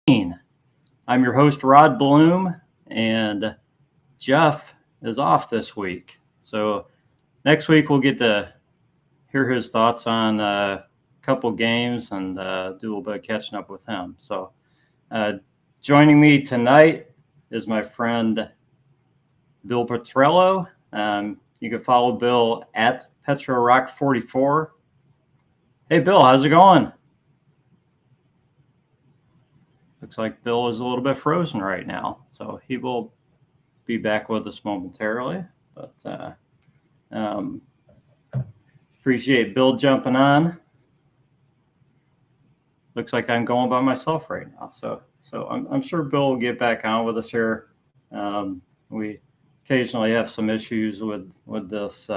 I'm your host, Rod Bloom, and Jeff is off this week. So next week we'll get to hear his thoughts on a couple games and do a little bit of catching up with him. So joining me tonight is my friend Bill Petrello. You can follow Bill at PetroRock44. Hey, Bill, how's it going? Looks like Bill is a little bit frozen right now, so he will be back with us momentarily. But appreciate Bill jumping on. Looks like I'm going by myself right now, so I'm sure Bill will get back on with us here. We occasionally have some issues with this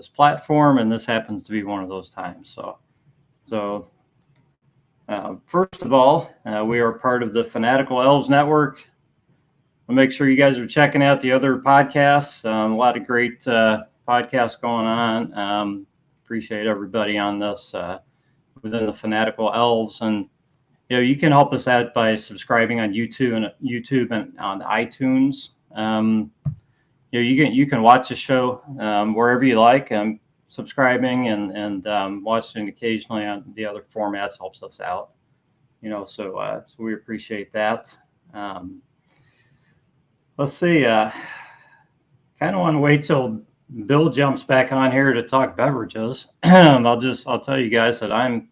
platform, and this happens to be one of those times. So first of all, we are part of the Fanatical Elves Network. We'll make sure you guys are checking out the other podcasts. A lot of great podcasts going on. Appreciate everybody on this within the Fanatical Elves, and you can help us out by subscribing on YouTube and on iTunes. You can watch the show wherever you like. Subscribing and watching occasionally on the other formats helps us out. So we appreciate that. Let's see. Kind of want to wait till Bill jumps back on here to talk beverages. I'll tell you guys that I'm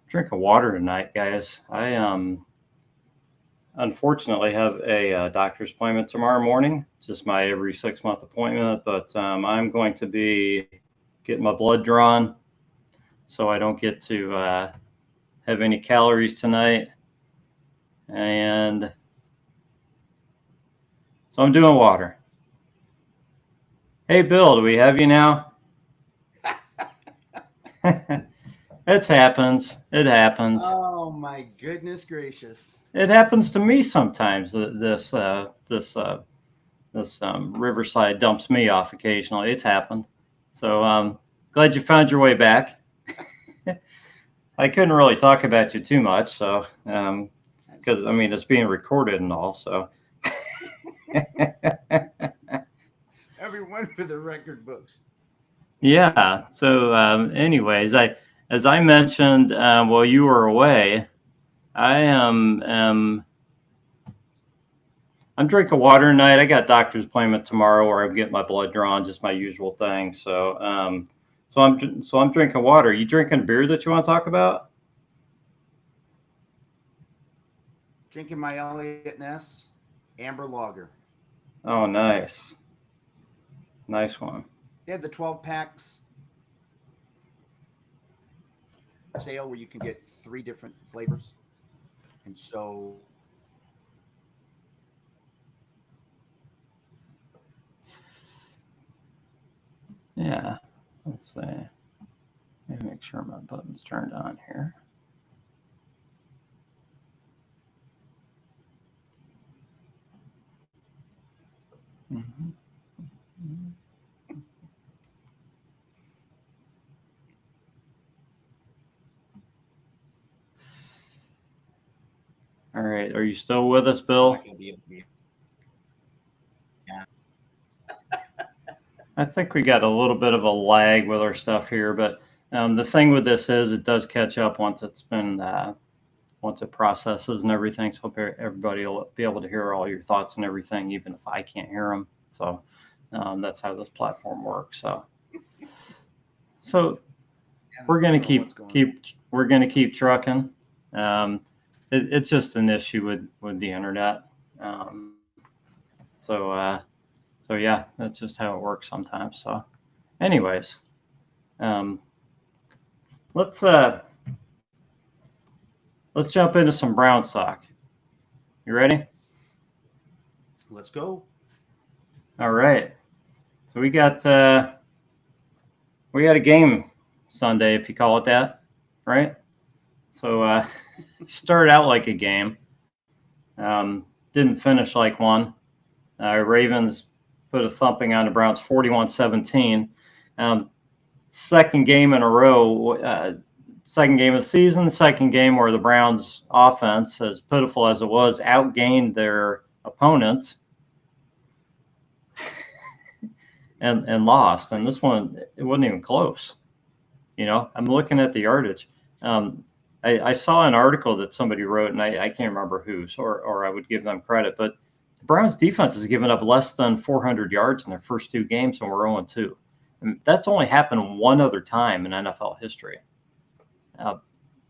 drinking water tonight, guys. I unfortunately have a doctor's appointment tomorrow morning. Just my every 6-month appointment, but I'm going to be getting my blood drawn, so I don't get to have any calories tonight. And so I'm doing water. Hey, Bill, do we have you now? It happens. Oh my goodness gracious! It happens to me sometimes. This Riverside dumps me off occasionally. It's happened. So glad you found your way back. I couldn't really talk about you too much, so because it's being recorded and all. So everyone for the record books. Yeah. So anyways, as I mentioned while you were away, I'm drinking water tonight. I got doctor's appointment tomorrow where I'm getting my blood drawn, just my usual thing. So I'm drinking water. You drinking beer that you want to talk about? Drinking my Elliott Ness Amber Lager. Oh, nice one. They had the 12 packs sale where you can get 3 different flavors, and so yeah. Let's see. Let me make sure my button's turned on here. Mm-hmm. All right. Are you still with us, Bill? Yeah. I think we got a little bit of a lag with our stuff here, but the thing with this is it does catch up once it's been once it processes and everything. So everybody will be able to hear all your thoughts and everything, even if I can't hear them. So that's how this platform works. So we're gonna keep trucking. It's just an issue with the internet. So yeah, that's just how it works sometimes. So, anyways, let's jump into some Brown stock. You ready? Let's go. All right. So we got a game Sunday, if you call it that, right? So started out like a game, didn't finish like one. Ravens put a thumping on the Browns, 41-17. Second game in a row second game of the season, second game where the Browns offense, as pitiful as it was, outgained their opponent and lost. And this one, it wasn't even close. I'm looking at the yardage. I saw an article that somebody wrote, and I can't remember whose, or I would give them credit, but the Browns defense has given up less than 400 yards in their first two games, and we're 0-2. And that's only happened one other time in NFL history.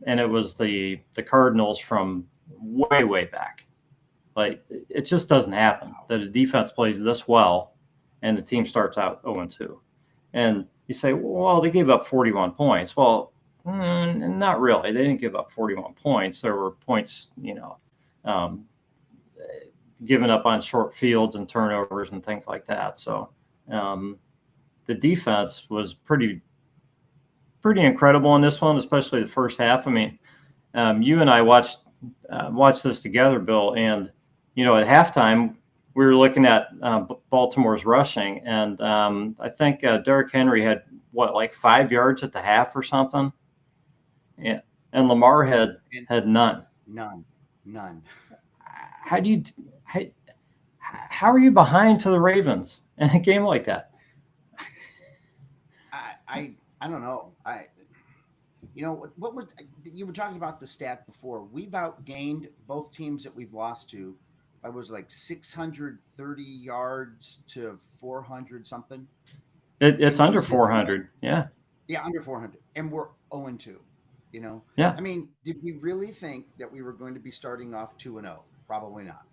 And it was the Cardinals from way, way back. Like, it just doesn't happen that a defense plays this well and the team starts out 0-2. And you say, well, they gave up 41 points. Well, not really. They didn't give up 41 points. There were points, given up on short fields and turnovers and things like that. So the defense was pretty incredible in this one, especially the first half. I mean, you and I watched this together, Bill, and at halftime we were looking at Baltimore's rushing, and I think Derrick Henry had like 5 yards at the half or something, and Lamar had none. None. How are you behind to the Ravens in a game like that? I don't know. What was you were talking about the stat before? We've outgained both teams that we've lost to. I was like 630 yards to 400 something. It's under 400. Yeah. Yeah, under 400, and we're 0-2. Yeah. I mean, did we really think that we were going to be starting off 2-0? Probably not.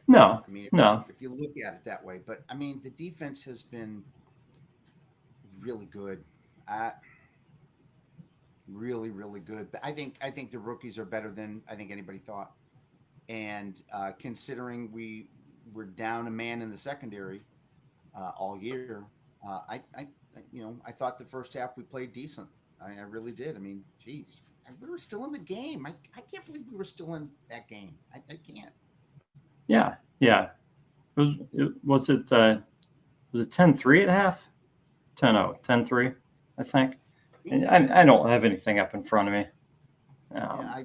No. I mean, no. If you look at it that way, but I mean, the defense has been really good. Really, really good. But I think the rookies are better than I think anybody thought. And considering we were down a man in the secondary all year, I thought the first half we played decent. I really did. I mean, geez, we were still in the game. I can't believe we were still in that game. I can't. Yeah. Was it 10-3 at half? 10-0, 10-3, I think. I don't have anything up in front of me. I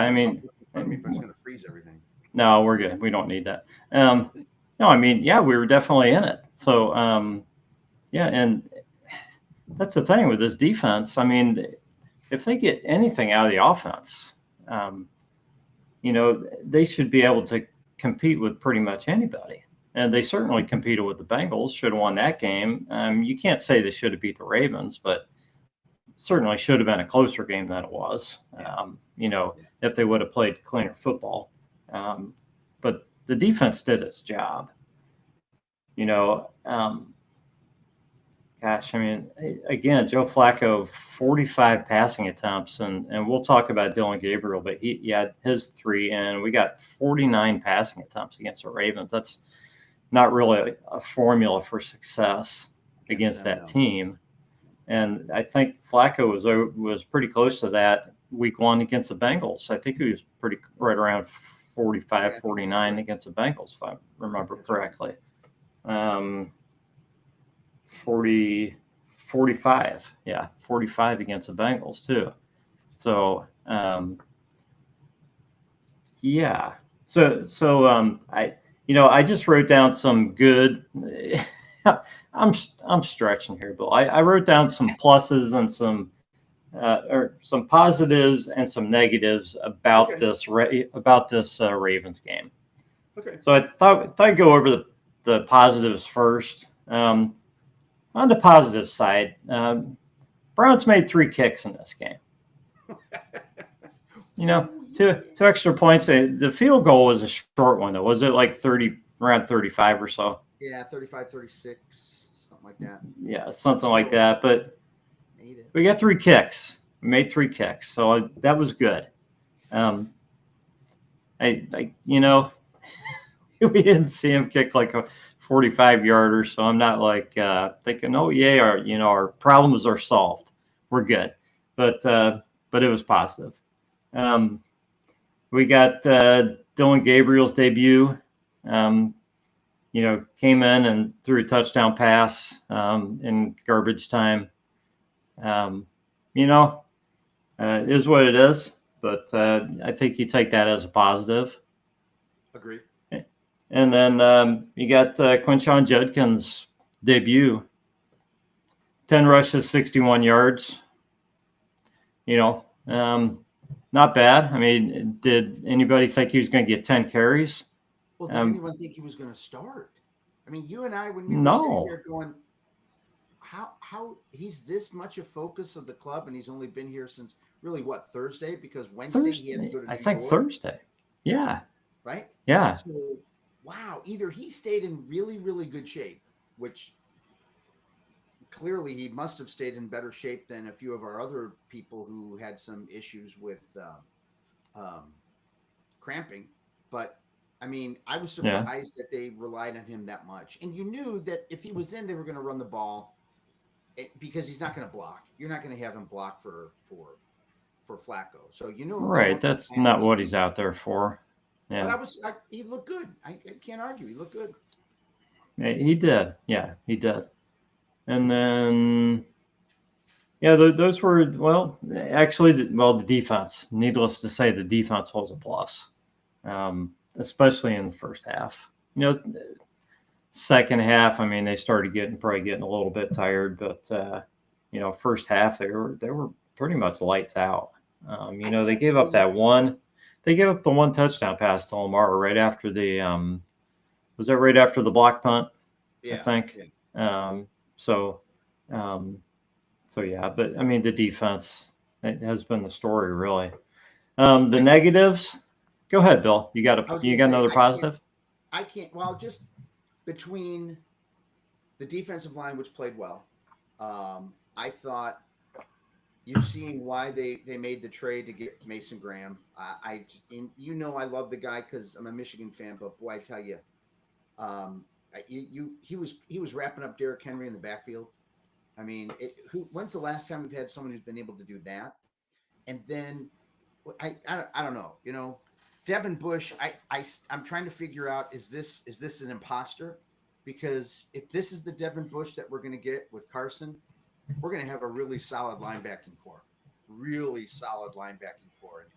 mean, it's going to freeze everything. No, we're good. We don't need that. No, I mean, yeah, we were definitely in it. So, and that's the thing with this defense. I mean, if they get anything out of the offense, they should be able to compete with pretty much anybody. And they certainly competed with the Bengals, should have won that game. You can't say they should have beat the Ravens, but certainly should have been a closer game than it was, if they would have played cleaner football. But the defense did its job. Gosh, I mean, again, Joe Flacco, 45 passing attempts, and we'll talk about Dillon Gabriel, but he had his 3, and we got 49 passing attempts against the Ravens. That's not really a formula for success against that team. And I think Flacco was pretty close to that week 1 against the Bengals. I think he was right around 45, 49 against the Bengals, if I remember correctly. 45 against the Bengals too. So I just wrote down some good. I'm stretching here, Bill. I wrote down some pluses and some positives and some negatives about this Ravens game. Okay. So I thought I'd go over the positives first. On the positive side, Browns made 3 kicks in this game. Two extra points. The field goal was a short one, though. Was it like around 35 or so? Yeah, 35, 36, something like that. Yeah, something like that. But we got 3 kicks. We made 3 kicks, so that was good. We didn't see him kick like a 45-yarder, so I'm not like thinking, oh yeah, our problems are solved. We're good, but it was positive. We got Dillon Gabriel's debut. Came in and threw a touchdown pass in garbage time. It is what it is. But I think you take that as a positive. Agree. And then you got Quinshon Judkins' debut. 10 rushes, 61 yards. You know, not bad. I mean, did anybody think he was going to get 10 carries? Well, did anyone think he was going to start? I mean, you and I, when we were sitting No. there going, how he's this much a focus of the club, and he's only been here since really what, Thursday? Because Wednesday he had to go to I New think York, Thursday. Yeah. right? Yeah. So, wow, either he stayed in really, really good shape, which clearly he must have stayed in better shape than a few of our other people who had some issues with cramping. But I mean, I was surprised that they relied on him that much. And you knew that if he was in, they were going to run the ball because he's not going to block. You're not going to have him block for Flacco. So you know, right. That's not what he's out there for. Yeah. But he looked good. I can't argue. He looked good. He did. Yeah, he did. And then, yeah, those were, well, actually, the defense. Needless to say, the defense was a plus, especially in the first half. You know, second half, I mean, they started probably getting a little bit tired, but you know, first half they were pretty much lights out. You know, they gave up the one touchdown pass to Lamar right after the was that right after the block punt? Yeah, I think. Yeah. So yeah, but I mean, the defense has been the story really. The negatives. Go ahead, Bill. You got another positive? I can't. Well, just between the defensive line, which played well, I thought you're seeing why they made the trade to get Mason Graham. I love the guy because I'm a Michigan fan, but boy, I tell you, he was wrapping up Derrick Henry in the backfield. I mean, when's the last time we've had someone who's been able to do that? And then I don't know, you know, Devin Bush. I'm trying to figure out is this an imposter? Because if this is the Devin Bush that we're going to get with Carson, we're going to have a really solid linebacking core. And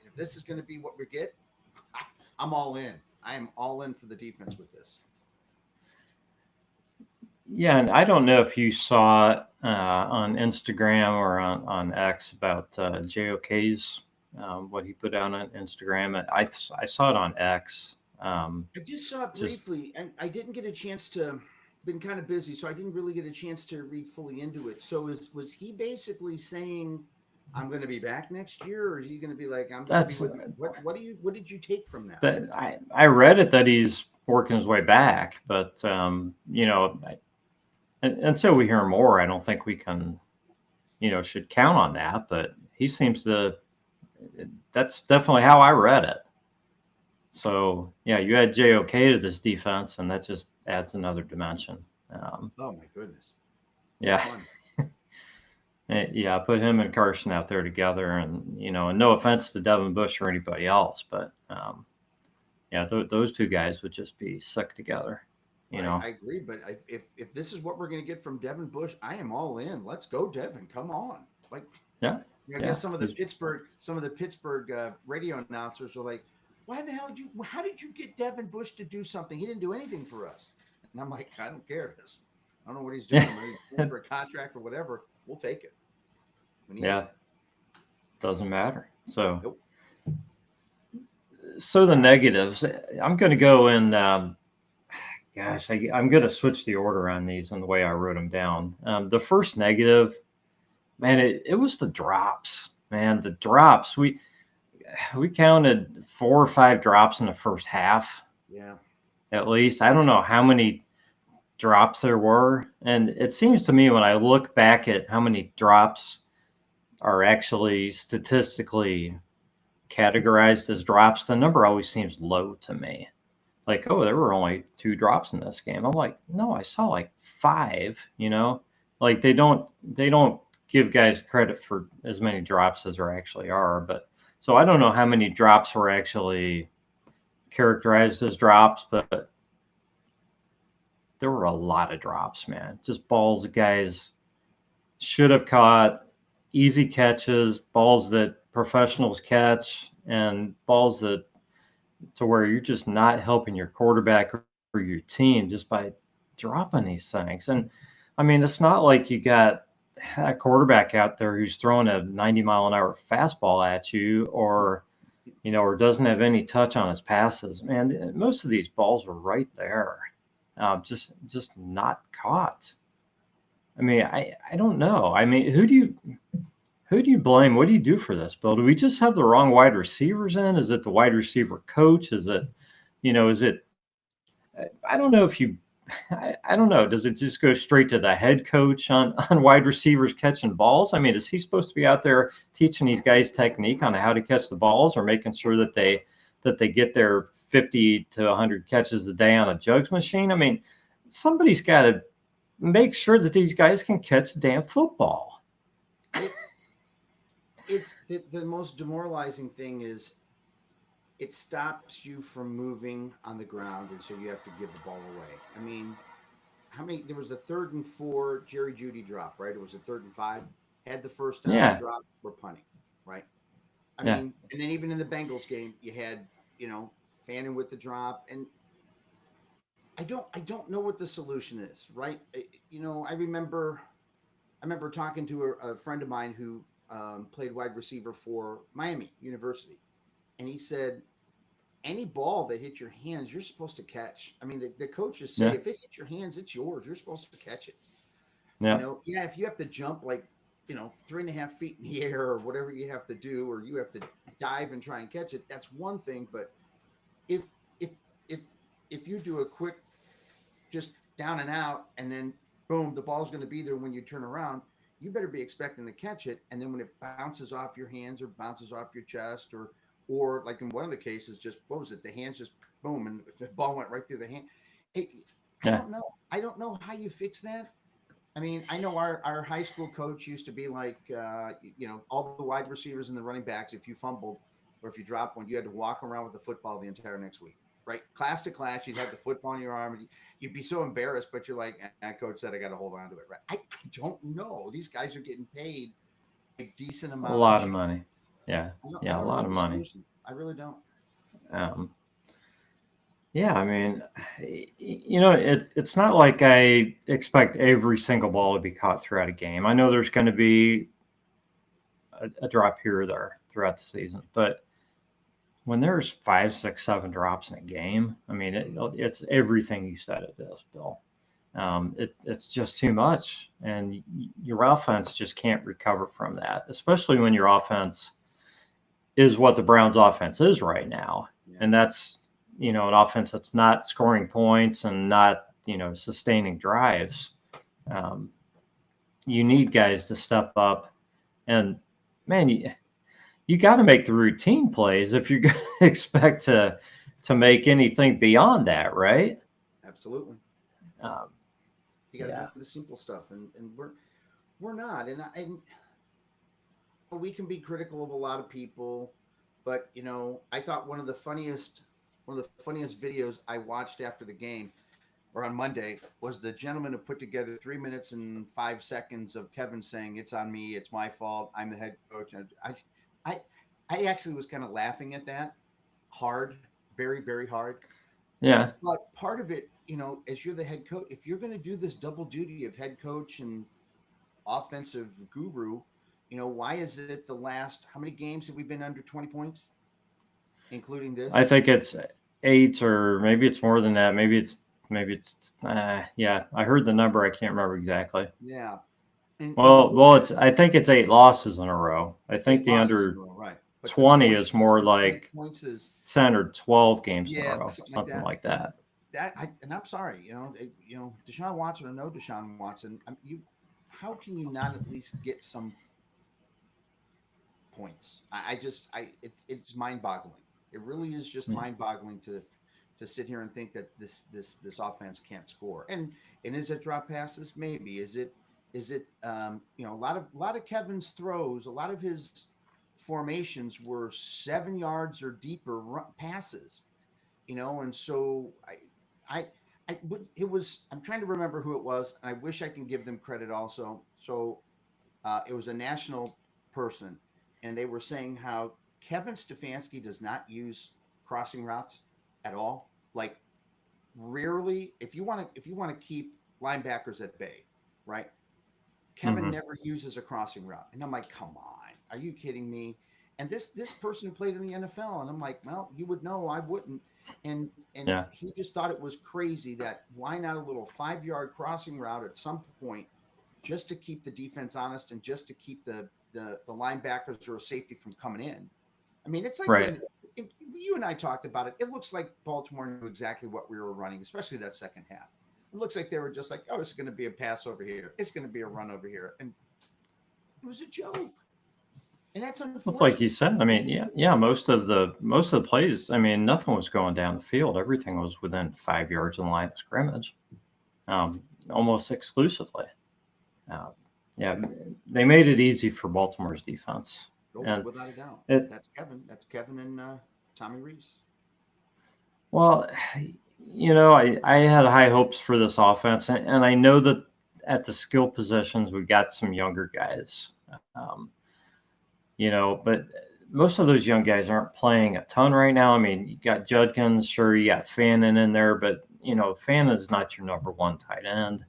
if this is going to be what we get, I'm all in. I am all in for the defense with this. Yeah, and I don't know if you saw on Instagram or on X about JOK's what he put out on Instagram. I saw it on X. I just saw it briefly, and I didn't get a chance to. Been kind of busy, so I didn't really get a chance to read fully into it. So was he basically saying, "I'm going to be back next year," or is he going to be like, "I'm going to be with me"? What did you take from that? I read it that he's working his way back, but you know, until we hear more, I don't think we can, you know, should count on that. But he seems to. That's definitely how I read it. So yeah, you add JOK to this defense, and that just adds another dimension. Oh my goodness! Yeah, yeah. Put him and Carson out there together, and you know, and no offense to Devin Bush or anybody else, but yeah, those two guys would just be sick together. You know, I agree. But if this is what we're going to get from Devin Bush, I am all in. Let's go, Devin. Come on, like yeah. I guess some of the Pittsburgh radio announcers are like, how did you get Devin Bush to do something? He didn't do anything for us. And I'm like, I don't care. I don't know what he's doing. He's for a contract or whatever. We'll take it. Yeah. Doesn't matter. So, nope. So the negatives, I'm going to go in, gosh, I'm going to switch the order on these and the way I wrote them down. The first negative, man, it was the drops, man, the drops. We counted 4 or 5 drops in the first half. Yeah. At least. I don't know how many drops there were. And it seems to me when I look back at how many drops are actually statistically categorized as drops, the number always seems low to me. Like, oh, there were only 2 drops in this game. I'm like, no, I saw like 5, you know? Like they don't give guys credit for as many drops as there actually are, but so I don't know how many drops were actually characterized as drops, but there were a lot of drops, man. Just balls guys should have caught, easy catches, balls that professionals catch and balls that to where you're just not helping your quarterback or your team just by dropping these things. And I mean, it's not like you got a quarterback out there who's throwing a 90-mile-an-hour fastball at you, or or doesn't have any touch on his passes. Man, most of these balls are right there, just not caught. I mean, I don't know. I mean, who do you blame? What do you do for this, Bill? Do we just have the wrong wide receivers in? Is it the wide receiver coach? Is it, I don't know if you, I don't know. Does it just go straight to the head coach on wide receivers catching balls? I mean, is he supposed to be out there teaching these guys technique on how to catch the balls, or making sure that they get their 50 to 100 catches a day on a jugs machine? I mean, somebody's got to make sure that these guys can catch the damn football. It's the most demoralizing thing is it stops you from moving on the ground, and so you have to give the ball away. I mean, how many? There was a 3rd and 4 Jerry Judy drop, right? It was a 3rd and 5. Had the first down, Yeah, drop, we're punting, right? I yeah, mean, and then even in the Bengals game, you had Fanning with the drop, and I don't know what the solution is, right? I remember talking to a friend of mine who played wide receiver for Miami University, and he said any ball that hits your hands, you're supposed to catch. I mean, the coaches say yeah, if it hits your hands, it's yours. You're supposed to catch it. yeah, Yeah, if you have to jump like 3.5 feet in the air or whatever you have to do, or you have to dive and try and catch it, that's one thing. But if if if if you do a quick just down and out, and then boom, the ball's going to be there when you turn around. You better be expecting to catch it, and then when it bounces off your hands or bounces off your chest, or like in one of the cases, just what was it? The hands just boom, and the ball went right through the hand. It, I yeah. don't know. I don't know how you fix that. I mean, I know our high school coach used to be like, all the wide receivers and the running backs, if you fumbled or if you dropped one, you had to walk around with the football the entire next week, right? Class to class, you'd have the football in your arm. You'd be so embarrassed, but you're like, coach said I got to hold on to it, right? I don't know. These guys are getting paid a decent A amount of lot of change. money. Yeah, I yeah, a don't know lot what of the money. solution. I really don't. Um, yeah, I mean, it's not like I expect every single ball to be caught throughout a game. I know there's going to be a drop here or there throughout the season, but when there's 5, 6, 7 drops in a game, I mean, it's everything you said it is, Bill. It's just too much, and your offense just can't recover from that, especially when your offense is what the Browns' offense is right now, Yeah. and that's an offense that's not scoring points and not sustaining drives. Um, you need guys to step up, and man, you got to make the routine plays if you're going to expect to make anything beyond that, right? Absolutely. Um, You got to yeah, do the simple stuff, and we're not, and we can be critical of a lot of people, but I thought one of the funniest videos I watched after the game or on Monday was the gentleman who put together 3 minutes and 5 seconds of Kevin saying it's on me, it's my fault, I'm the head coach. And I I actually was kind of laughing at that hard, very very hard. yeah. But part of it, as you're the head coach, if you're going to do this double duty of head coach and offensive guru, why is it the last how many games have we been under 20 points, including I this? think it's 8, or maybe it's more than that. Maybe it's yeah. I heard the number. I can't remember exactly. Yeah. And you look Well, at it's I think it's 8 losses in a row. I think eight the losses in a under row, right? But the 20 20 is less more than 20 like points is 10 or 12 games in a yeah, row, something like something that. like that. And I'm sorry, Deshaun Watson or no Deshaun Watson, how can you not at least get some points? It's mind boggling. It really is just Yeah. mind boggling to sit here and think that this offense can't score. And is it drop passes? Maybe. Is it a lot of Kevin's throws, a lot of his formations were 7 yards or deeper passes, and so it was. I'm trying to remember who it was, and I wish I can give them credit also. So it was a national person, and they were saying how Kevin Stefanski does not use crossing routes at all. Like rarely, if you want to keep linebackers at bay, right? Kevin Mhm. never uses a crossing route. And I'm like, come on, are you kidding me? And this person played in the NFL, and I'm like, well, you would know, I wouldn't. And Yeah. he just thought it was crazy that why not a little 5 yard crossing route at some point, just to keep the defense honest and just to keep the linebackers or a safety from coming in. I mean, it's like Right. you and I talked about it. It looks like Baltimore knew exactly what we were running, especially that second half. It looks like they were just like, oh, it's going to be a pass over here. It's going to be a run over here. And it was a joke. And that's It's like unfortunate. you said. I mean, yeah. Most of the plays. I mean, nothing was going down the field. Everything was within 5 yards of the line of scrimmage, almost exclusively. Uh, yeah, they made it easy for Baltimore's defense, Oh, and without a doubt. it. That's Kevin. That's Kevin and Tommy Reese. Well, I had high hopes for this offense, and I know that at the skill positions we got some younger guys. But most of those young guys aren't playing a ton right now. I mean, you got Judkins, sure, you got Fannin in there, but Fannin is not your number one tight end.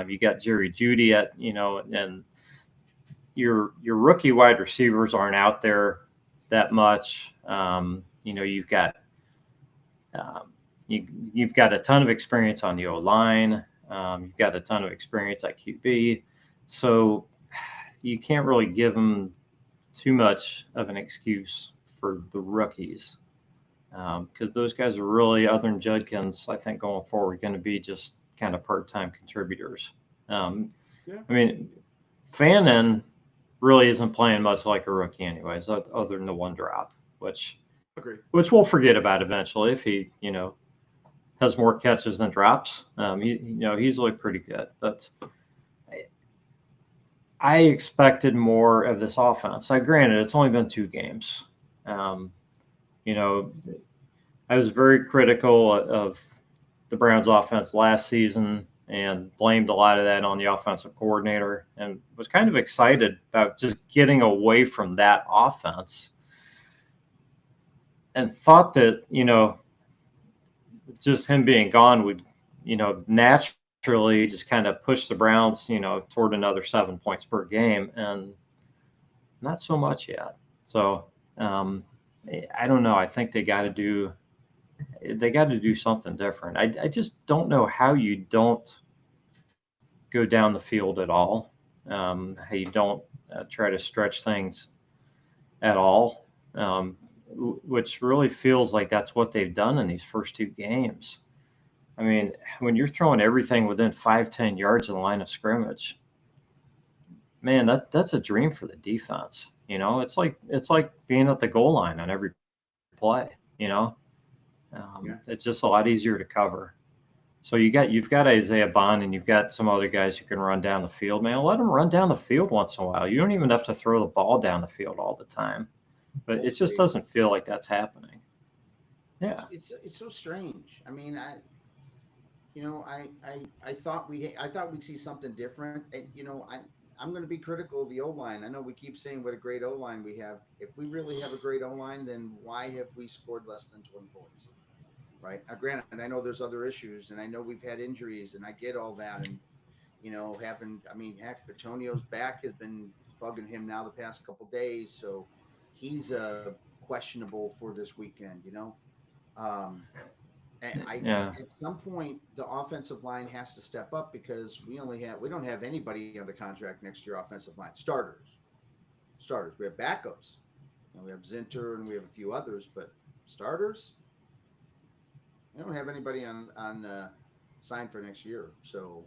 You got Jerry Jeudy and your rookie wide receivers aren't out there that much. You've got you've got a ton of experience on the O line. You've got a ton of experience at QB, so you can't really give them too much of an excuse for the rookies because those guys are really, other than Judkins, I think going forward, going to be just kind of part-time contributors. Yeah. I mean, Fannin really isn't playing much like a rookie anyways, other than the one drop, which Agree. we'll forget about eventually if he, has more catches than drops. He's looked pretty good, but I expected more of this offense. Granted, it's only been 2 games. I was very critical of the Browns offense last season and blamed a lot of that on the offensive coordinator and was kind of excited about just getting away from that offense and thought that, just him being gone would, naturally just kind of push the Browns, toward another 7 points per game, and not so much yet. So I don't know. I think they got to do something different. I just don't know how you don't go down the field at all. How you don't try to stretch things at all, which really feels like that's what they've done in these first 2 games. I mean, when you're throwing everything within 5-10 yards of the line of scrimmage, man, that's a dream for the defense. It's like being at the goal line on every play. It's just a lot easier to cover. So you've got Isaiah Bond and you've got some other guys who can run down the field. Man, let them run down the field once in a while. You don't even have to throw the ball down the field all the time. But it just doesn't feel like that's happening. Yeah, It's so strange. I mean, I thought we'd see something different. And, I'm going to be critical of the O line. I know we keep saying what a great O line we have. If we really have a great O line, then why have we scored less than 20 points? Right. Now, granted, I know there's other issues, and I know we've had injuries, and I get all that. And heck, Petonio's back has been bugging him now the past couple of days, so he's questionable for this weekend. And at some point, the offensive line has to step up because we don't have anybody under contract next year. Offensive line starters. We have backups. We have Zinter and we have a few others, but starters, we don't have anybody on signed for next year. So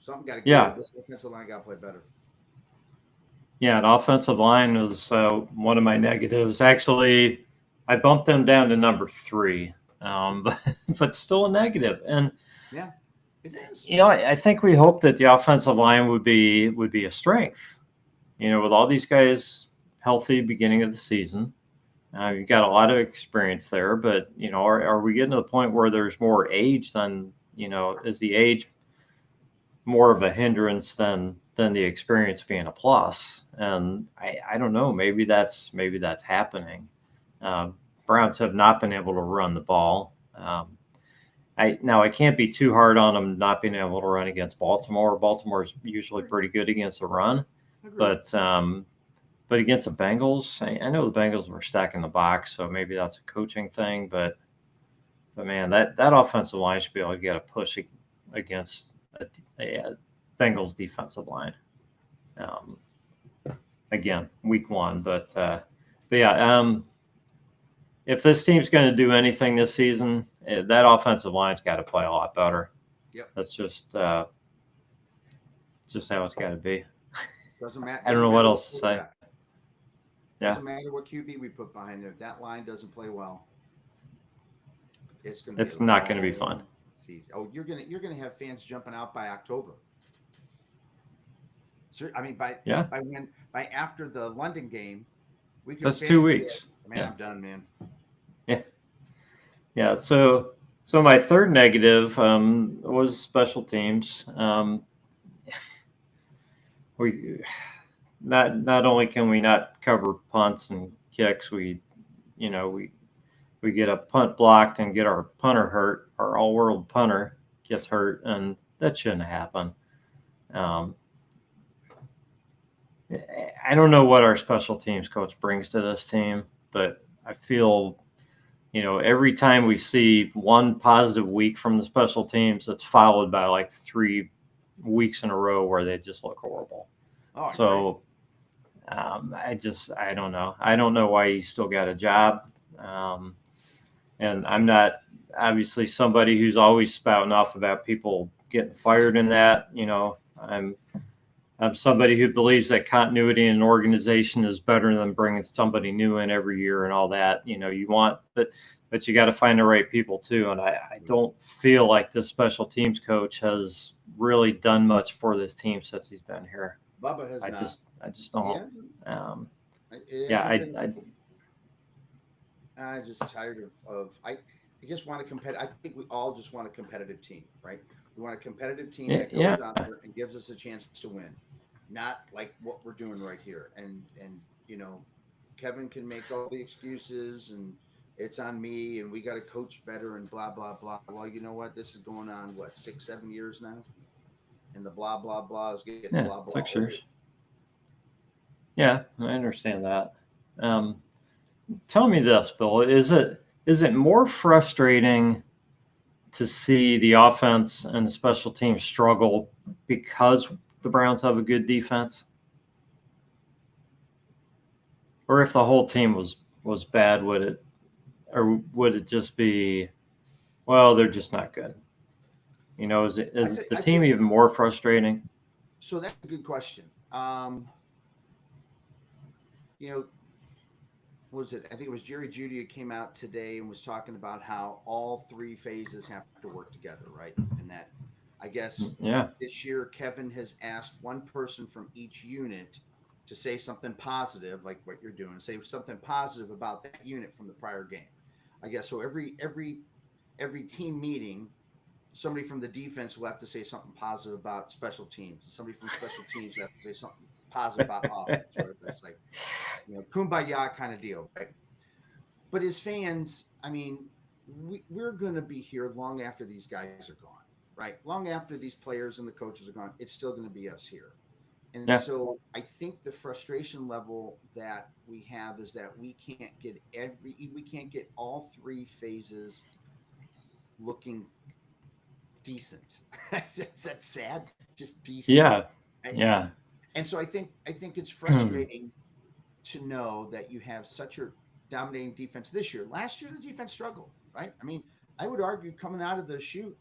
something got to give. yeah, This offensive line got to play better. yeah. An offensive line was one of my negatives. Actually, I bumped them down to number 3, but still a negative. And yeah, it is. I think we hoped that the offensive line would be a strength. With all these guys healthy beginning of the season, you've got a lot of experience there. But are we getting to the point where there's more age than is the age more of a hindrance than than the experience being a plus. And I don't know, maybe that's happening. Browns have not been able to run the ball. I can't be too hard on them not being able to run against Baltimore. Baltimore's usually pretty good against the run, but against the Bengals, I know the Bengals were stacking the box, so maybe that's a coaching thing. But man, that offensive line should be able to get a push against a Bengals defensive line. Again, week one, but yeah. If this team's going to do anything this season, that offensive line's got to play a lot better. Yep. That's just how it's got to be. Doesn't matter. I don't know what else to say. Yeah. Doesn't matter what QB we put behind there. If that line doesn't play well, it's not going to be fun. Season. Oh, you're gonna have fans jumping out by October. So, I mean, by after the London game, we can. That's 2 weeks. Man, I'm done, man. Yeah. So my third negative was special teams. We not only can we not cover punts and kicks, we get a punt blocked and get our punter hurt. Our all-world punter gets hurt, and that shouldn't happen. I don't know what our special teams coach brings to this team, but I feel, every time we see one positive week from the special teams, it's followed by like 3 weeks in a row where they just look horrible. Oh, so I don't know. I don't know why he's still got a job. And I'm not obviously somebody who's always spouting off about people getting fired in that. I'm somebody who believes that continuity in an organization is better than bringing somebody new in every year and all that. But you got to find the right people too. And I don't feel like this special teams coach has really done much for this team since he's been here. Bubba has not. I just don't. I'm just tired of. I just want a competitive. I think we all just want a competitive team, right? We want a competitive team that goes out there and gives us a chance to win, not like what we're doing right here. And Kevin can make all the excuses and it's on me and we got to coach better and blah blah blah. Well, you know what? This is going on 6-7 years now, and the blah blah blah is getting blah blah. 6 years. Yeah, I understand that. Tell me this, Bill. Is it more frustrating to see the offense and the special teams struggle because the Browns have a good defense? Or if the whole team was bad, would it just be, well, they're just not good? Is the team even more frustrating? So that's a good question. Was it? I think it was Jerry Jeudy who came out today and was talking about how all 3 phases have to work together, right? And that, I guess, this year Kevin has asked one person from each unit to say something positive, like what you're doing, say something positive about that unit from the prior game. I guess so. Every team meeting, somebody from the defense will have to say something positive about special teams, and somebody from special teams will have to say something positive about offense, right? That's like, kumbaya kind of deal, right? But as fans, I mean, we're going to be here long after these guys are gone, right? Long after these players and the coaches are gone, it's still going to be us here. And so I think the frustration level that we have is that we can't get all 3 phases looking decent. That's sad, just decent. Yeah. Yeah. And so I think it's frustrating to know that you have such a dominating defense this year. Last year, the defense struggled, right? I mean, I would argue coming out of the chute,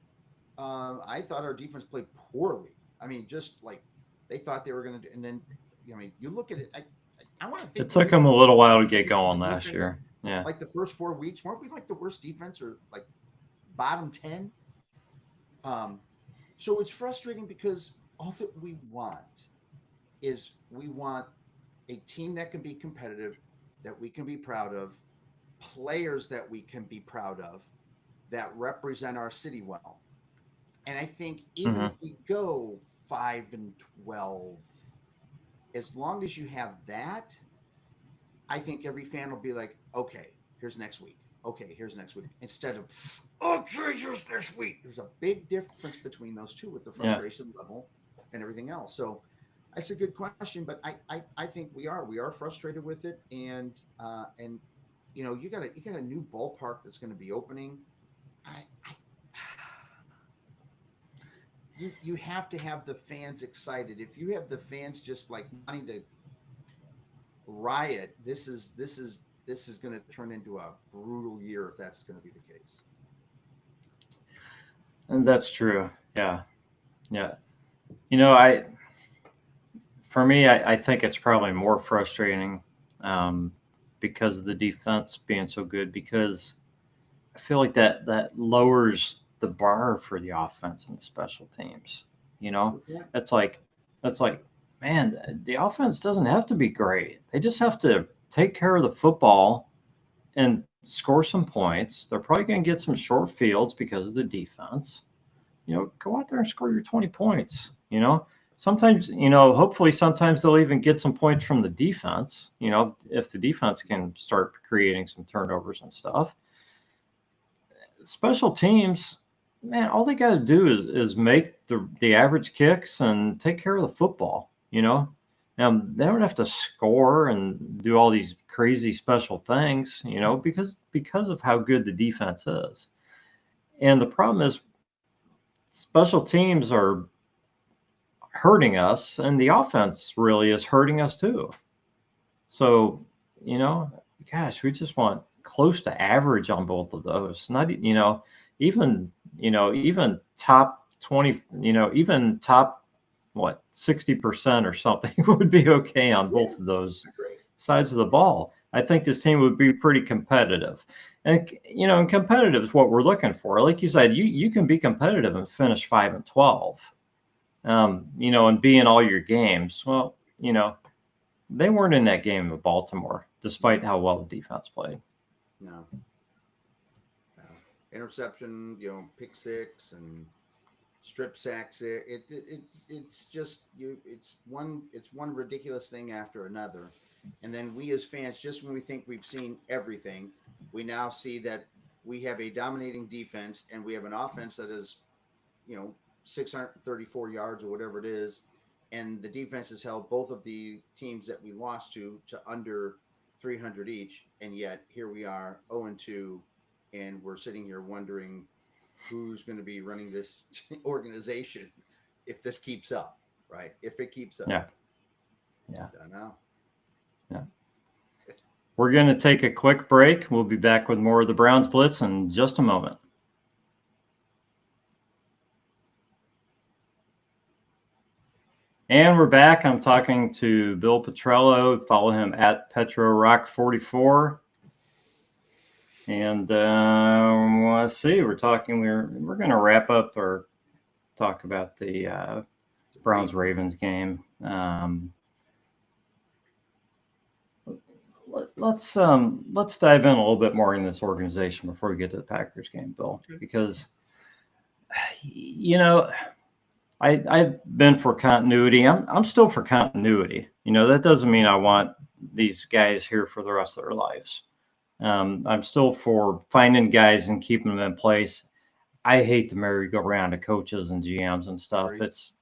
I thought our defense played poorly. I mean, just like they thought they were going to do. And then, you look at it, I want to think. It took them a little while to get going last year. Yeah. Like the first 4 weeks, weren't we like the worst defense or like bottom 10? So it's frustrating because all that we want is we want a team that can be competitive, that we can be proud of, players that we can be proud of, that represent our city well. And I think even if we go 5-12. As long as you have that, I think every fan will be like, okay, here's next week. Okay, here's next week. Instead of, okay, here's next week. There's a big difference between those two with the frustration level and everything else. So that's a good question, but I think we are frustrated with it, and you got a new ballpark that's going to be opening. You have to have the fans excited. If you have the fans just like wanting to riot, this is going to turn into a brutal year if that's going to be the case. And that's true. Yeah. For me, I think it's probably more frustrating because of the defense being so good, because I feel like that lowers the bar for the offense and the special teams. It's like, man, the offense doesn't have to be great. They just have to take care of the football and score some points. They're probably going to get some short fields because of the defense. Go out there and score your 20 points. Sometimes, hopefully sometimes they'll even get some points from the defense, if the defense can start creating some turnovers and stuff. Special teams, man, all they got to do is make the average kicks and take care of the football, Now, they don't have to score and do all these crazy special things, because of how good the defense is. And the problem is special teams are hurting us, and the offense really is hurting us too. So, gosh, we just want close to average on both of those. Not, even top 20, even top 60% or something would be okay on both of those sides of the ball. I think this team would be pretty competitive. And, and competitive is what we're looking for. Like you said, you can be competitive and finish 5-12, and be in all your games. Well, they weren't in that game with Baltimore, despite how well the defense played. No. Interception, pick six and strip sacks. It's just it's one ridiculous thing after another. And then we as fans, just when we think we've seen everything, we now see that we have a dominating defense and we have an offense that is, 634 yards or whatever it is. And the defense has held both of the teams that we lost to under 300 each. And yet here we are 0-2, and we're sitting here wondering who's going to be running this organization if this keeps up, right? If it keeps up. Yeah. I know. Yeah. We're going to take a quick break. We'll be back with more of the Browns Blitz in just a moment. And we're back. I'm talking to Bill Petrello. Follow him at PetroRock44. And let's see. We're going to wrap up or talk about the Browns-Ravens game. Let's dive in a little bit more in this organization before we get to the Packers game, Bill, because I've been for continuity. I'm still for continuity. That doesn't mean I want these guys here for the rest of their lives. I'm still for finding guys and keeping them in place. I hate the merry-go-round of coaches and GMs and stuff. It's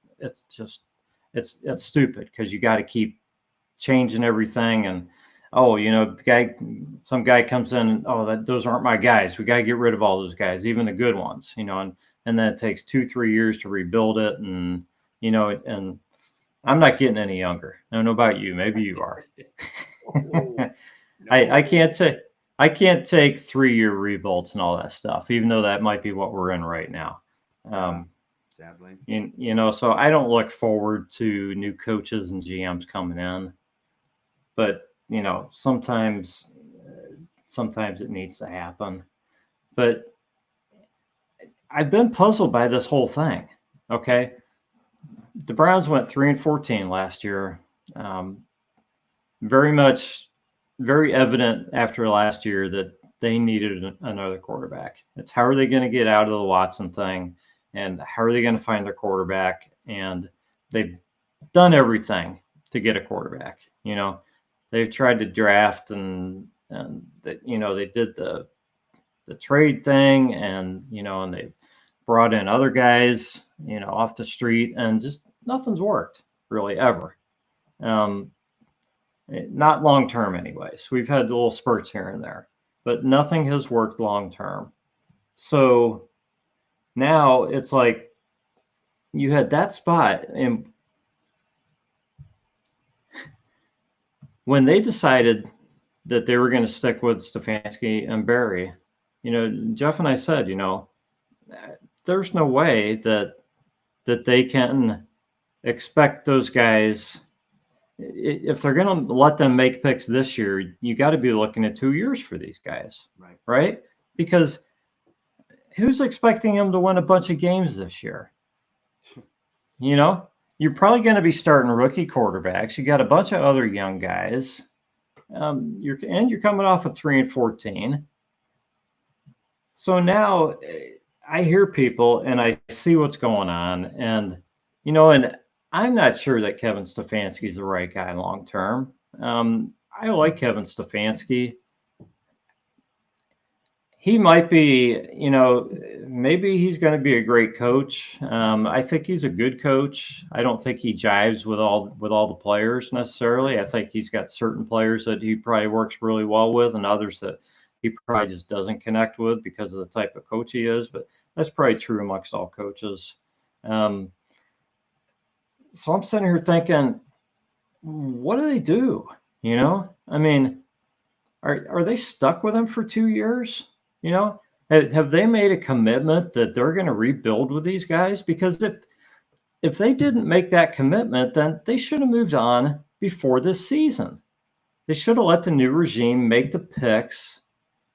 stupid, because you got to keep changing everything. And some guy comes in and those aren't my guys. We got to get rid of all those guys, even the good ones. And then it takes 2-3 years to rebuild it. And, and I'm not getting any younger. I don't know about you. Maybe you are. No. I can't take 3-year rebuilds and all that stuff, even though that might be what we're in right now. Sadly. So I don't look forward to new coaches and GMs coming in, but, sometimes it needs to happen. But I've been puzzled by this whole thing. Okay. The Browns went 3-14 last year. Very evident after last year that they needed another quarterback. It's how are they going to get out of the Watson thing, and how are they going to find their quarterback? And they've done everything to get a quarterback. They've tried to draft and they did the trade thing, and they brought in other guys, off the street, and just nothing's worked really ever. Not long term, anyways. We've had little spurts here and there, but nothing has worked long term. So now it's like you had that spot, and when they decided that they were going to stick with Stefanski and Barry, Jeff and I said, there's no way that they can expect those guys. If they're going to let them make picks this year, you got to be looking at 2 years for these guys, right? Because who's expecting them to win a bunch of games this year? You're probably going to be starting rookie quarterbacks. You got a bunch of other young guys. You're coming off of 3-14. So now I hear people and I see what's going on, and I'm not sure that Kevin Stefanski is the right guy long term. I like Kevin Stefanski. He might be, maybe he's going to be a great coach. I think he's a good coach. I don't think he jives with all the players necessarily. I think he's got certain players that he probably works really well with, and others that he probably just doesn't connect with because of the type of coach he is. But that's probably true amongst all coaches. So I'm sitting here thinking, what do they do? I mean, are they stuck with him for 2 years? Have they made a commitment that they're going to rebuild with these guys? Because if they didn't make that commitment, then they should have moved on before this season. They should have let the new regime make the picks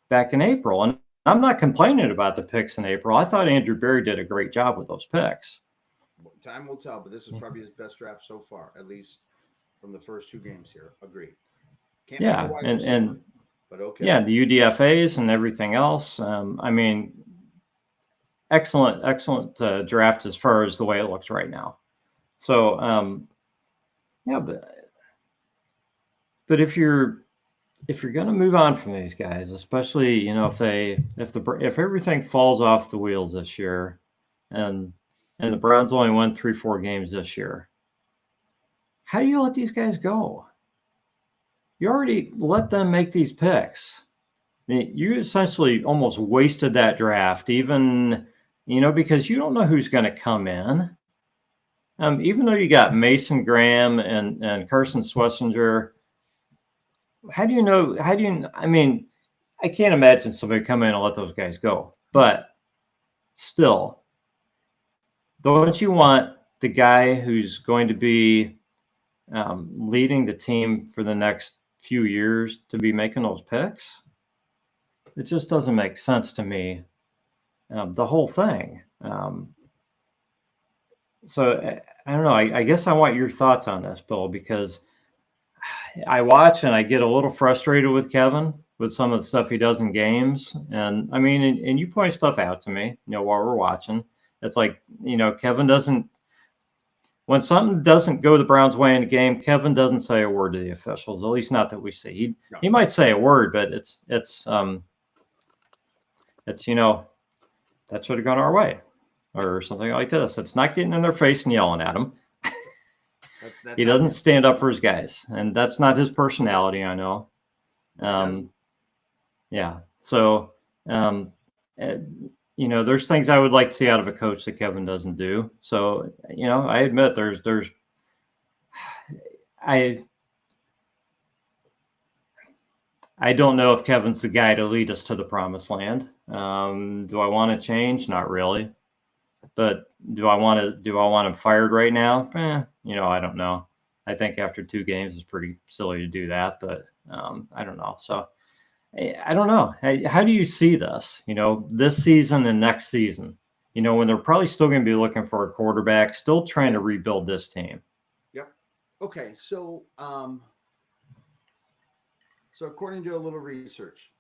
back in April. And I'm not complaining about the picks in April. I thought Andrew Berry did a great job with those picks. Time will tell, but this is probably his best draft so far, at least from the first 2 games here. Agreed. But okay. Yeah, the UDFAs and everything else. Excellent draft as far as the way it looks right now. So, but if you're going to move on from these guys, especially if everything falls off the wheels this year, and the Browns only won 3-4 games this year, how do you let these guys go? You already let them make these picks. You essentially almost wasted that draft, even, because you don't know who's going to come in. Even though you got Mason Graham and Carson Schlesinger, I can't imagine somebody come in and let those guys go. But still, don't you want the guy who's going to be leading the team for the next few years to be making those picks? It just doesn't make sense to me, the whole thing. So I don't know. I guess I want your thoughts on this, Bill, because I watch and I get a little frustrated with Kevin with some of the stuff he does in games. And and you point stuff out to me, while we're watching. It's like, Kevin doesn't, when something doesn't go the Browns' way in a game, Kevin doesn't say a word to the officials, at least not that we see. He might say a word, but it's that should have gone our way or something like this. It's not getting in their face and yelling at them. He doesn't stand up for his guys, and that's not his personality, I know. Yeah. So, there's things I would like to see out of a coach that Kevin doesn't do. So, I admit I don't know if Kevin's the guy to lead us to the promised land. Do I want to change? Not really. But do I want him fired right now? I don't know. I think after 2 games it's pretty silly to do that, but I don't know. So I don't know. How do you see this, this season and next season, when they're probably still going to be looking for a quarterback, still trying to rebuild this team? Yep. Okay. So, according to a little research,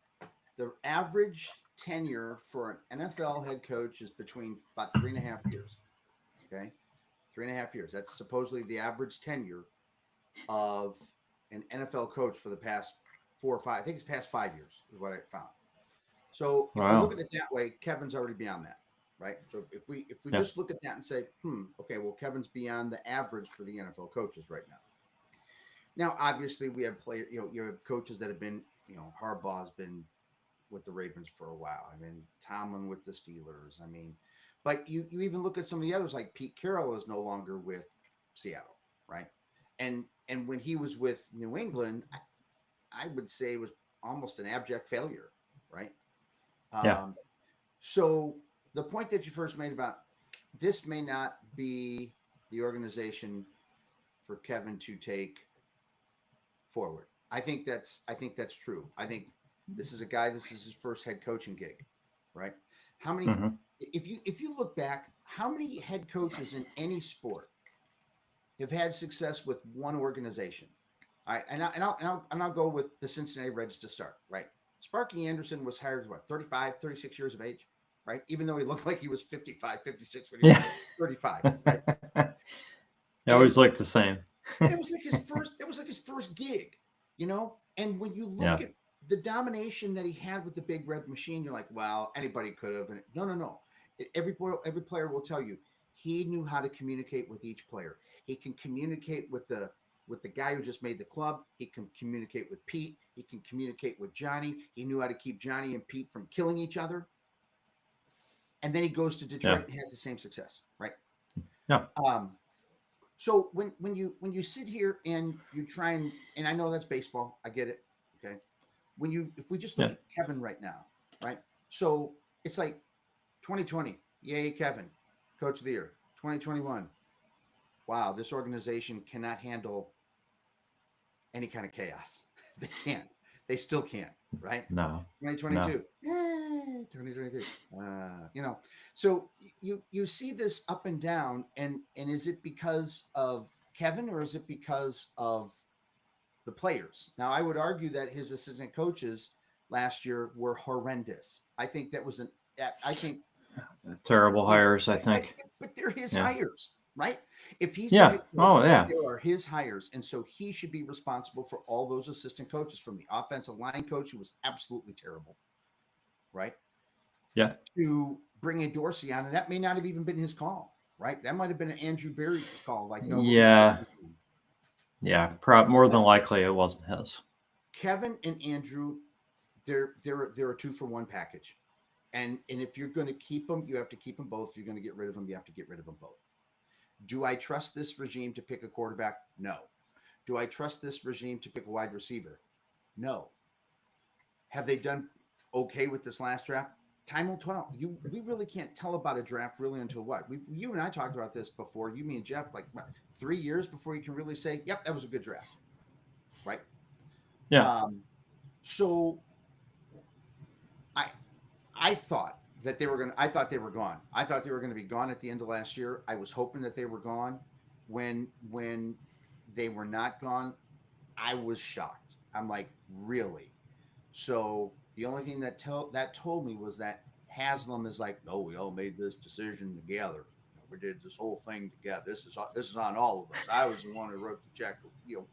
the average tenure for an NFL head coach is between about 3.5 years. Okay. 3.5 years. That's supposedly the average tenure of an NFL coach for the past 4 or 5. I think it's past 5 years is what I found. So if we look Wow. at it that way, Kevin's already beyond that, right? So if we Yeah. just look at that and say, okay, well, Kevin's beyond the average for the NFL coaches right now. Now, obviously, we have you have coaches that have been, Harbaugh's been with the Ravens for a while. I mean, Tomlin with the Steelers. I mean, but you even look at some of the others, like Pete Carroll is no longer with Seattle, right? And when he was with New England, I would say it was almost an abject failure, right? Yeah. Um, so the point that you first made about this may not be the organization for Kevin to take forward. I think that's true. I think this is a guy. This is his first head coaching gig, right? How many? Hmm. If you look back, how many head coaches in any sport have had success with one organization? All right, and I'll go with the Cincinnati Reds to start, right? Sparky Anderson was hired what, 35, 36 years of age, right? Even though he looked like he was 55, 56 when he was Yeah. 35, right? I And always look the same. it was like his first gig, you know? And when you look Yeah. at the domination that he had with the big red machine, you're like, well, anybody could have. And no. Every player will tell you he knew how to communicate with each player. He can communicate with the guy who just made the club. He can communicate with Pete. He can communicate with Johnny. He knew how to keep Johnny and Pete from killing each other. And then he goes to Yeah. Detroit and has the same success, right? Yeah. Um, so when you sit here and you try and I know that's baseball, I get it. Okay. If we just look Yeah. at Kevin right now, right? So it's like 2020, yay, Kevin, coach of the year. 2021, wow, this organization cannot handle any kind of chaos. They can't. They still can't, right? No. No. 2022, 2023. So you see this up and down, and is it because of Kevin or is it because of the players? Now, I would argue that his assistant coaches last year were horrendous. I think that was an. I think, Terrible hires, I but, think. but they're his Yeah. hires, right? If he's the Yeah. head coach, Oh, yeah. there are his hires, and so he should be responsible for all those assistant coaches, from the offensive line coach who was absolutely terrible, right, Yeah. to bringing Dorsey on, and that may not have even been his call, right? That might have been an Andrew Berry call, like, no, we're going to Yeah. go. Yeah. More than likely, it wasn't his. Kevin and Andrew, they're a 2-for-1 package. And if you're going to keep them, you have to keep them both. If you're going to get rid of them, you have to get rid of them both. Do I trust this regime to pick a quarterback? No. Do I trust this regime to pick a wide receiver? No. Have they done okay with this last draft? Time will tell. We really can't tell about a draft really until what? You and I talked about this before. You, me, and Jeff, like what, 3 years before you can really say, yep, that was a good draft, right? Yeah. So I I thought that they were going to, I thought they were gone. I thought they were going to be gone at the end of last year. I was hoping that they were gone. When they were not gone, I was shocked. I'm like, really? So the only thing that told me was that Haslam is like, no, we all made this decision together. We did this whole thing together. This is on all of us. I was the one who wrote the check.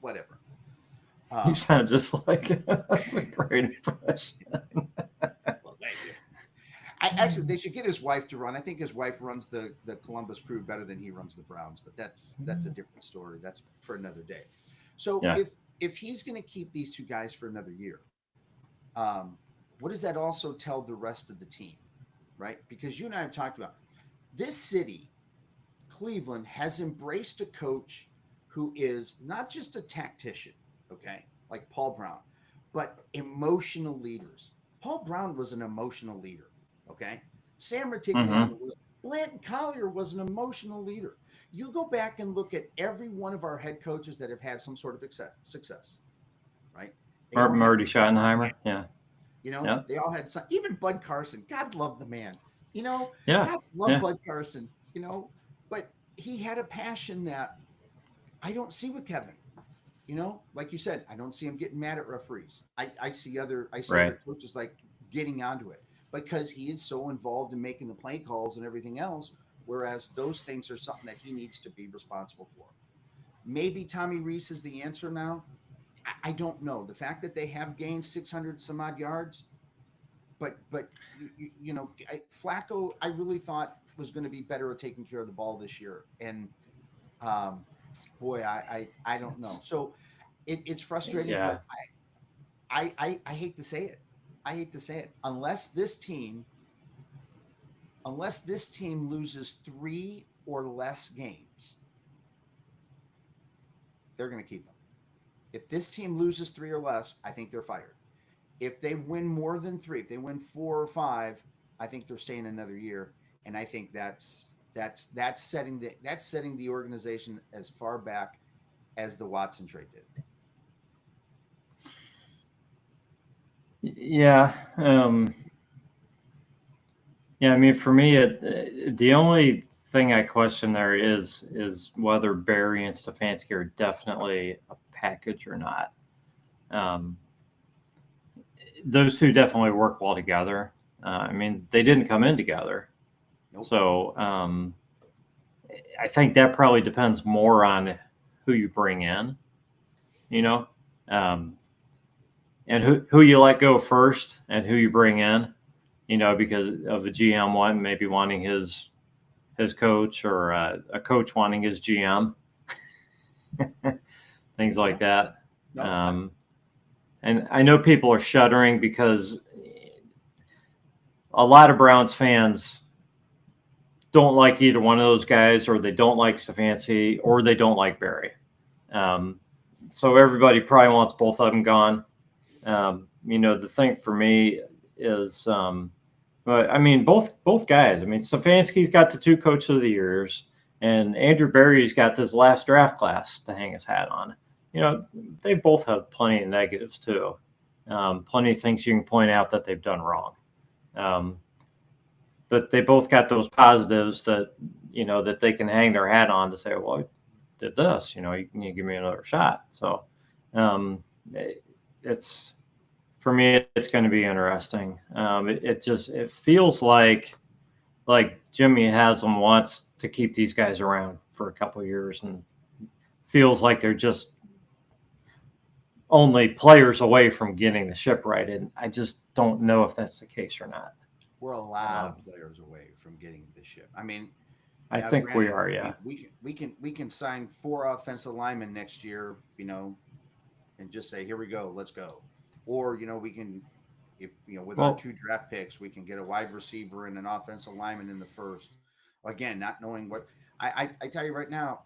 Whatever. You sound just like that's a great impression. Well, thank you. Actually, they should get his wife to run. I think his wife runs the Columbus Crew better than he runs the Browns, but that's a different story. That's for another day. So Yeah. if he's going to keep these two guys for another year, what does that also tell the rest of the team, right? Because you and I have talked about this city, Cleveland, has embraced a coach who is not just a tactician, okay, like Paul Brown, but emotional leaders. Paul Brown was an emotional leader. Okay. Sam Ratigliano Mm-hmm. Blanton Collier was an emotional leader. You go back and look at every one of our head coaches that have had some sort of success, right? They all had, Marty Schottenheimer. Yeah. Yeah. they all had some, even Bud Carson. God love the man. Yeah. God love Yeah. Bud Carson, but he had a passion that I don't see with Kevin. Like you said, I don't see him getting mad at referees. I see other Right. coaches like getting onto it because he is so involved in making the play calls and everything else. Whereas those things are something that he needs to be responsible for. Maybe Tommy Reese is the answer now. I don't know. The fact that they have gained 600 some odd yards, but Flacco, I really thought was going to be better at taking care of the ball this year, and um, boy, I don't know. So it's frustrating, Yeah. but I hate to say it. I hate to say it. Unless this team loses 3 or less games, they're going to keep them. If this team loses 3 or less, I think they're fired. If they win more than 3, if they win 4 or 5, I think they're staying another year. And I think that's setting the organization as far back as the Watson trade did. Yeah. Yeah. I mean, for me, the only thing I question there is whether Barry and Stefanski are definitely a package or not. Those two definitely work well together. I mean, they didn't come in together. Nope. So I think that probably depends more on who you bring in, and who you let go first and who you bring in, because of the GM maybe wanting his coach, or a coach wanting his GM, things like that. No, and I know people are shuddering because a lot of Browns fans don't like either one of those guys, or they don't like Stefanski, or they don't like Barry. So everybody probably wants both of them gone. The thing for me is, I mean, both guys. I mean, Stefanski's got the 2 Coach of the Years, and Andrew Barry's got this last draft class to hang his hat on. They both have plenty of negatives too. Plenty of things you can point out that they've done wrong. But they both got those positives that they can hang their hat on to say, well, I did this. You give me another shot. So it's, for me, it's going to be interesting. It feels like Jimmy Haslam wants to keep these guys around for a couple of years, and feels like they're just only players away from getting the ship right. And I just don't know if that's the case or not. We're a lot of players away from getting the ship. I mean, I think granted, we are. Yeah, we can sign 4 offensive linemen next year, and just say, here we go, let's go. Or we can, if with our 2 draft picks, we can get a wide receiver and an offensive lineman in the first. Again, not knowing what I tell you right now,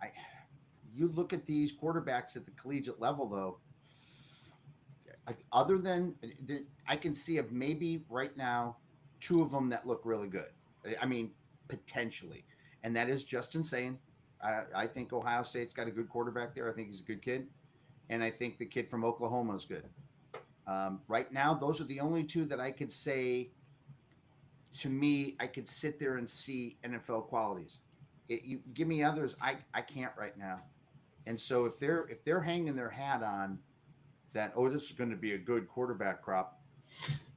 you look at these quarterbacks at the collegiate level, though. Other than I can see of maybe right now 2 of them that look really good. I mean, potentially, and that is Justin Saying. I think Ohio State's got a good quarterback there. I think he's a good kid, and I think the kid from Oklahoma is good. Right now, those are the only 2 that I could say. To me, I could sit there and see NFL qualities. You give me others, I can't right now. And so if they're hanging their hat on that, this is going to be a good quarterback crop,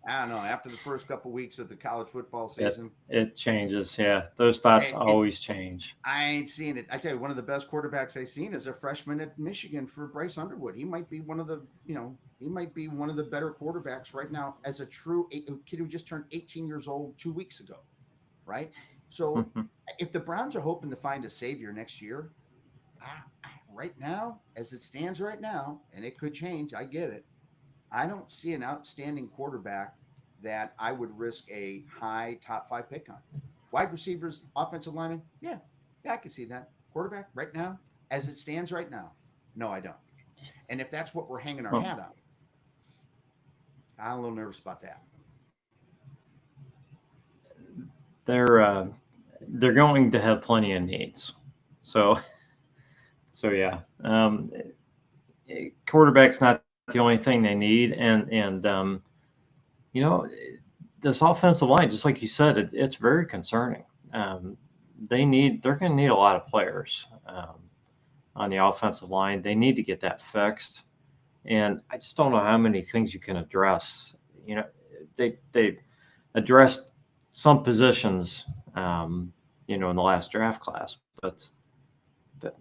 I don't know. After the first couple of weeks of the college football season, it changes. Yeah, those thoughts always change. I ain't seeing it. I tell you, one of the best quarterbacks I've seen is a freshman at Michigan for Bryce Underwood. He might be one of the, better quarterbacks right now as a true kid who just turned 18 years old 2 weeks ago, right? So if the Browns are hoping to find a savior next year, right now, as it stands right now, and it could change, I get it, I don't see an outstanding quarterback that I would risk a high top 5 pick on. Wide receivers, offensive linemen, yeah, I can see that. Quarterback right now, as it stands right now, no, I don't. And if that's what we're hanging our hat on, I'm a little nervous about that. They're going to have plenty of needs. So yeah, quarterback's not the only thing they need, and this offensive line, just like you said, it's very concerning. They're going to need a lot of players on the offensive line. They need to get that fixed, and I just don't know how many things you can address. They addressed some positions in the last draft class. But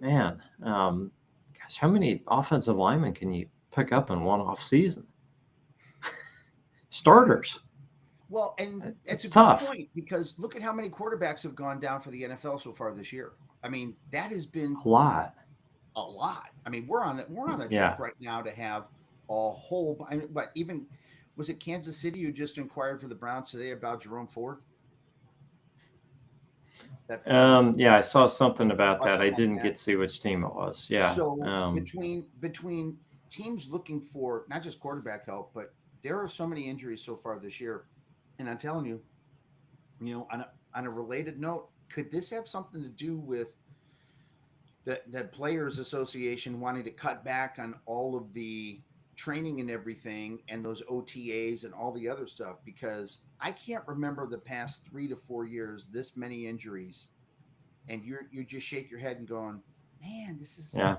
man, gosh, how many offensive linemen can you pick up in one off season? Starters. Well, and it's It's a good tough. point because look at how many quarterbacks have gone down for the NFL so far this year. I mean, that has been A lot. a lot. I mean, we're on the track Yeah. right now to have a whole. I mean, but even was it Kansas City who just inquired for the Browns today about Jerome Ford? That Yeah, I saw something about or that. I something like didn't that. get to see which team it was. Yeah. So between teams looking for not just quarterback help, but there are so many injuries so far this year, and I'm telling you, on a related note, could this have something to do with that players association wanting to cut back on all of the training and everything and those OTAs and all the other stuff? Because I can't remember the past 3 to 4 years this many injuries, and you just shake your head and going, man, Yeah.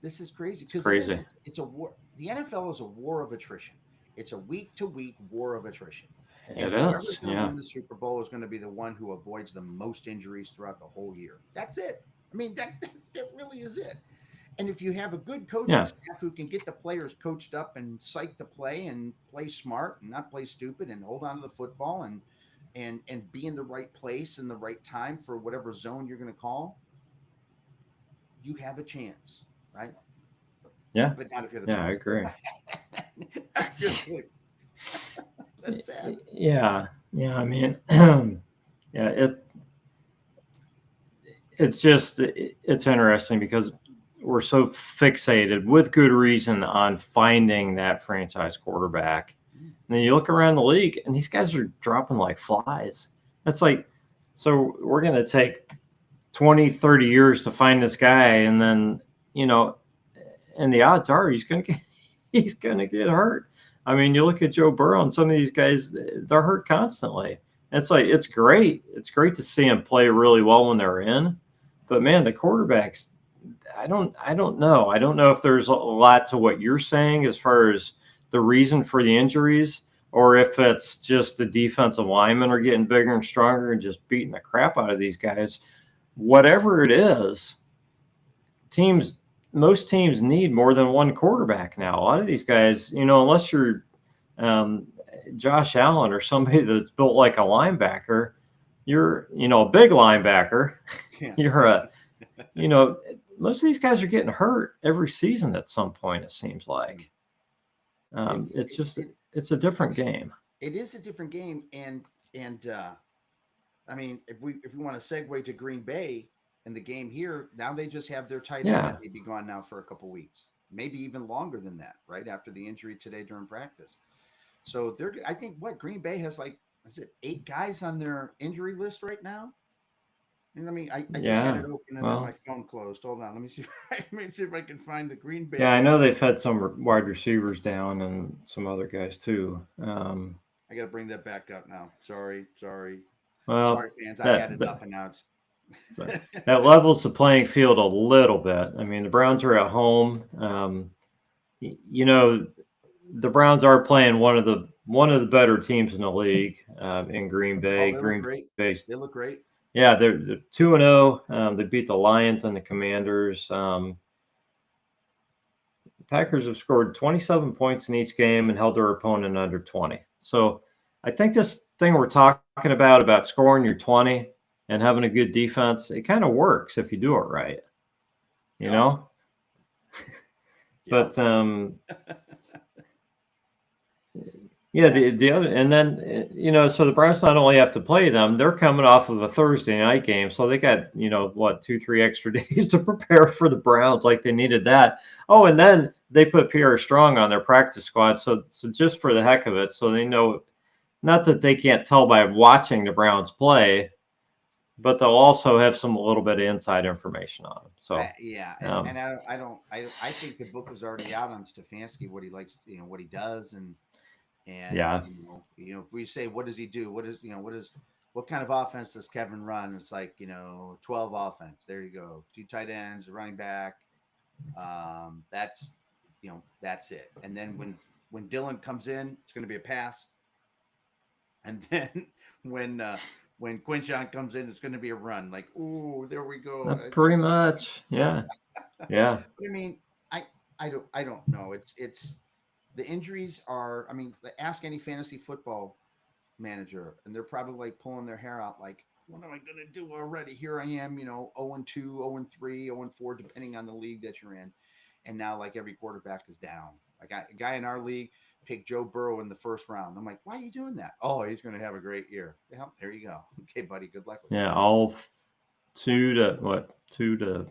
this is crazy It's because it is. crazy. It's a war. The NFL is a war of attrition. It's a week to week war of attrition. And It whoever's is. going to Yeah. win the Super Bowl is going to be the one who avoids the most injuries throughout the whole year. That's it. I mean, that really is it. And if you have a good coaching Yeah. staff who can get the players coached up and psyched to play and play smart and not play stupid and hold on to the football and be in the right place in the right time for whatever zone you're going to call, you have a chance, right? Yeah. But not if you're the Yeah. I Browns. agree. That's sad. Yeah. Yeah. I mean, yeah. It's interesting because we're so fixated with good reason on finding that franchise quarterback. And then you look around the league and these guys are dropping like flies. That's like, so we're going to take 20, 30 years to find this guy. And then, and the odds are he's going to get hurt. I mean, you look at Joe Burrow and some of these guys, they're hurt constantly. It's like, it's great. It's great to see them play really well when they're in. But man, the quarterbacks, I don't know. I don't know if there's a lot to what you're saying as far as the reason for the injuries, or if it's just the defensive linemen are getting bigger and stronger and just beating the crap out of these guys. Whatever it is, most teams need more than one quarterback now. A lot of these guys, unless you're um, Josh Allen or somebody that's built like a linebacker, you're, a big linebacker. Yeah. You're a, you know, most of these guys are getting hurt every season at some point. It seems like It's it's it's just it's it's a different it's game. it is a different game, and I mean, if we want to segue to Green Bay and the game here, now they just have their tight end that Yeah, may be gone now for a couple weeks, maybe even longer than that, right after the injury today during practice. So I think what Green Bay has like, is it 8 guys on their injury list right now? And I mean, I just had it yeah. open and then my Well, phone closed. Hold on, let me see. Let me see if I can find the Green yeah. Bay. I know they've had some wide receivers down and some other guys too. I got to bring that back up now. Sorry, Well, fans. I had that, it that up and now so it's. that levels the playing field a little bit. I mean, the Browns are at home. Y- you know, the Browns are playing one of the better teams in the league in Green Oh, Bay. they look Green great. Bay's They look great. yeah, they're 2-0. They beat the Lions and the Commanders. The Packers have scored 27 points in each game and held their opponent under 20. So I think this thing we're talking about scoring your 20 and having a good defense, it kind of works if you do it right, you Yep. know. Yep. But yeah, Yeah. the other, and then so the Browns not only have to play them, they're coming off of a Thursday night game, so they got what 2-3 extra days to prepare for the Browns, like they needed that. Oh, and then they put Pierre Strong on their practice squad, so just for the heck of it, so they know, not that they can't tell by watching the Browns play, but they'll also have some a little bit of inside information on them. So Yeah, and um, I think the book is already out on Stefanski, what he likes, what he does, and yeah, if we say what does he do, what kind of offense does Kevin run? It's like 12 offense. There you go, 2 tight ends, a running back. That's it. And then when Dylan comes in, it's going to be a pass. And then when when Quinshon comes in, it's going to be a run. Like, ooh, there we go. Pretty much. Yeah. Yeah. But I mean, I I don't know. It's the injuries are. I mean, ask any fantasy football manager, and they're probably like pulling their hair out. Like, what am I going to do already? Here I am, 0-2, 0-3, 0-4, depending on the league that you're in. And now, like, every quarterback is down. Like, a guy in our league picked Joe Burrow in the first round. I'm like, why are you doing that? Oh, he's going to have a great year. Well, there you go. Okay, buddy. Good luck with Yeah. that. All 2 to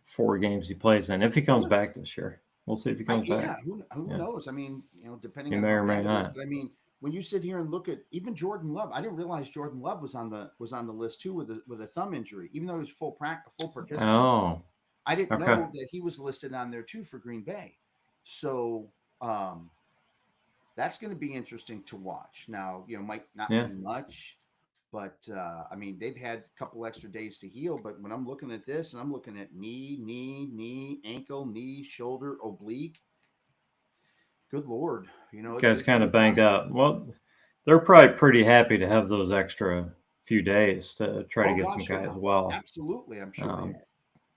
4 games he plays in. If he comes Yeah, back this year, we'll see if he comes back. yeah. Who Yeah. knows? I mean, depending He on may how or may bad it is. not. But I mean, when you sit here and look at even Jordan Love, I didn't realize Jordan Love was on the list too with a thumb injury, even though he was full participant. Oh, I didn't okay. know that he was listed on there too for Green Bay. So that's going to be interesting to watch. Now, might not Yeah. mean much, but I mean, they've had a couple extra days to heal. But when I'm looking at this and I'm looking at knee, ankle, knee, shoulder, oblique, good Lord, Guy's it's kind really of banged possible. up. Well, they're probably pretty happy to have those extra few days to try to Oh get some gosh, guys yeah, well. absolutely. I'm sure they are.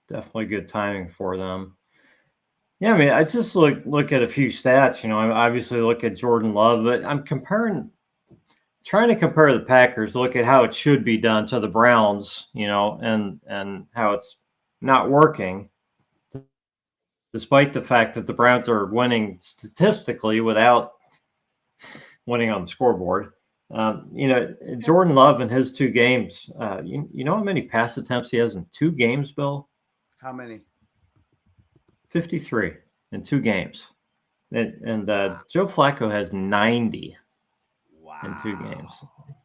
Definitely good timing for them. Yeah, I mean, I just look at a few stats. I obviously look at Jordan Love, but I'm trying to compare the Packers, look at how it should be done to the Browns, and how it's not working, despite the fact that the Browns are winning statistically without winning on the scoreboard. Jordan Love in his 2 games, you know how many pass attempts he has in 2 games, Bill? How many? 53 in 2 games. And Wow. Joe Flacco has 90 in 2 games. Wow.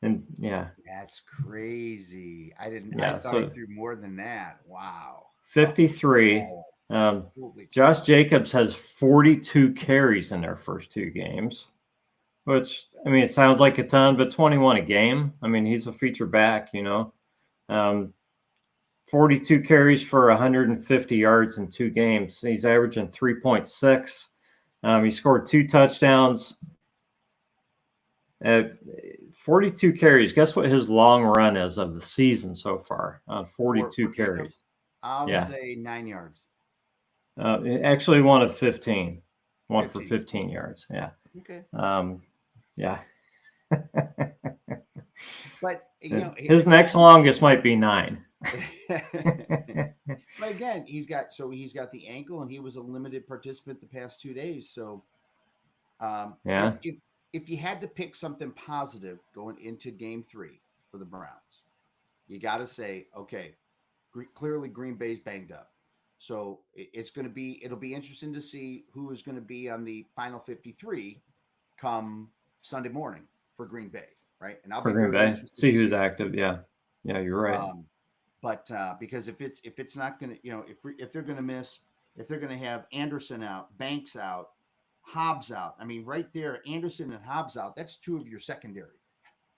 And yeah. That's crazy. I Yeah. thought he So threw more than that. Wow. 53. Oh, holy Josh cow. Jacobs has 42 carries in their first 2 games, which, I mean, it sounds like a ton, but 21 a game. I mean, he's a feature back, 42 carries for 150 yards in 2 games. He's averaging 3.6. He scored 2 touchdowns. 42 carries. Guess what his long run is of the season so far on 42 For carries? Jacobs, I'll Yeah. say 9 yards. Actually, one of 15. One for 15. 15 yards. Yeah. Okay. Yeah. But his next longest might be 9. But again, he's got the ankle, and he was a limited participant the past 2 days. So, Yeah. if you had to pick something positive going into Game 3 for the Browns, you got to say, okay, clearly Green Bay's banged up. So it'll be interesting to see who is going to be on the final 53 come Sunday morning for Green Bay, right? And I'll For be Green very Bay. interested See to who's see that. active. Yeah. Yeah, you're right. But because if it's not going to, if they're going to miss, if they're going to have Anderson out, Banks out, Hobbs out. I mean, right there, Anderson and Hobbs out. That's 2 of your secondary,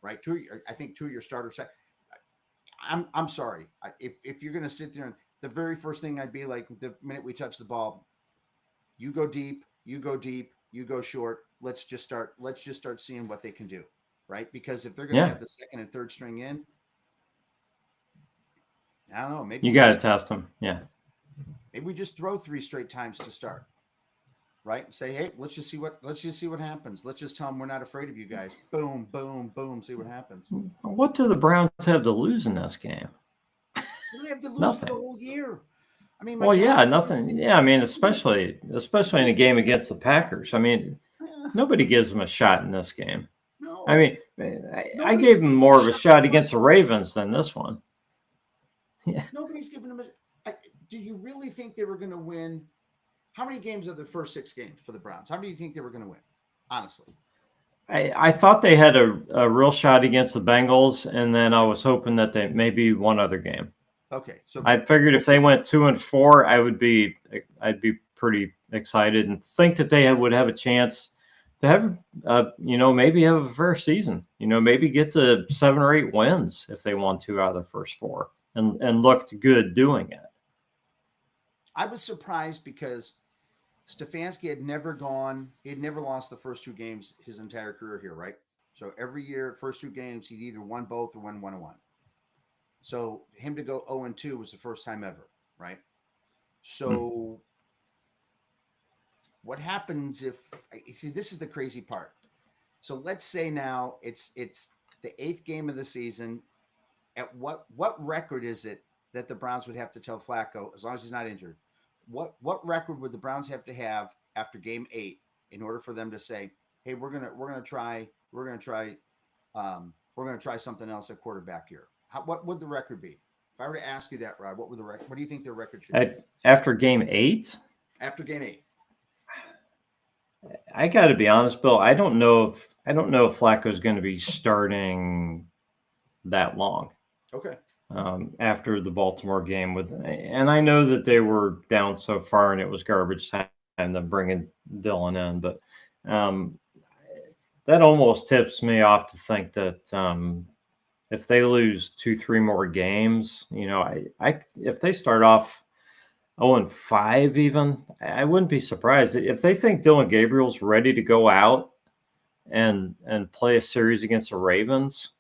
right? I think 2 of your starters. I'm sorry. If you're going to sit there and the very first thing I'd be like, the minute we touch the ball, you go deep, you go short. Let's just start seeing what they can do, right? Because if they're going to have the second and third string in, I don't know. Maybe you got to test them. Yeah. Maybe we just throw 3 straight times to start, right? And say, hey, let's just see what happens. Let's just tell them we're not afraid of you guys. Boom, boom, boom. See what happens. What do the Browns have to lose in this game? They have to lose Nothing. for the whole year. I mean, well, yeah, nothing. Yeah, I mean, especially in a game against the Packers. I mean, nobody gives them a shot in this game. No. I mean, I gave them more of a shot against the Ravens than this one. Yeah. Nobody's giving them do you really think they were going to win? How many games are the first 6 games for the Browns? How many do you think they were going to win? Honestly. I thought they had a real shot against the Bengals, and then I was hoping that they maybe one other game. Okay, so I figured if they went 2-4, I'd be pretty excited and think that they would have a chance to have, maybe have a fair season. Maybe get to 7 or 8 wins if they won 2 out of the first 4 and looked good doing it. I was surprised because Stefanski had never lost the first 2 games his entire career here, right? So every year, first 2 games, he'd either won both or won 1-1. So him to go 0-2 was the first time ever, right? So what happens if you see this is the crazy part. So let's say now it's the 8th game of the season. At what record is it that the Browns would have to tell Flacco, as long as he's not injured? What record would the Browns have to have after game 8 in order for them to say, hey, we're gonna try something else at quarterback here? What would the record be? If I were to ask you that, Rod, what would the record? What do you think their record should be? After game 8? After game 8. I got to be honest, Bill. I don't know if Flacco's going to be starting that long. Okay. After the Baltimore game and I know that they were down so far and it was garbage time them bringing Dillon in, but that almost tips me off to think that if they lose 2-3 more games, if they start off 0-5 even, I wouldn't be surprised if they think Dillon Gabriel's ready to go out and play a series against the Ravens.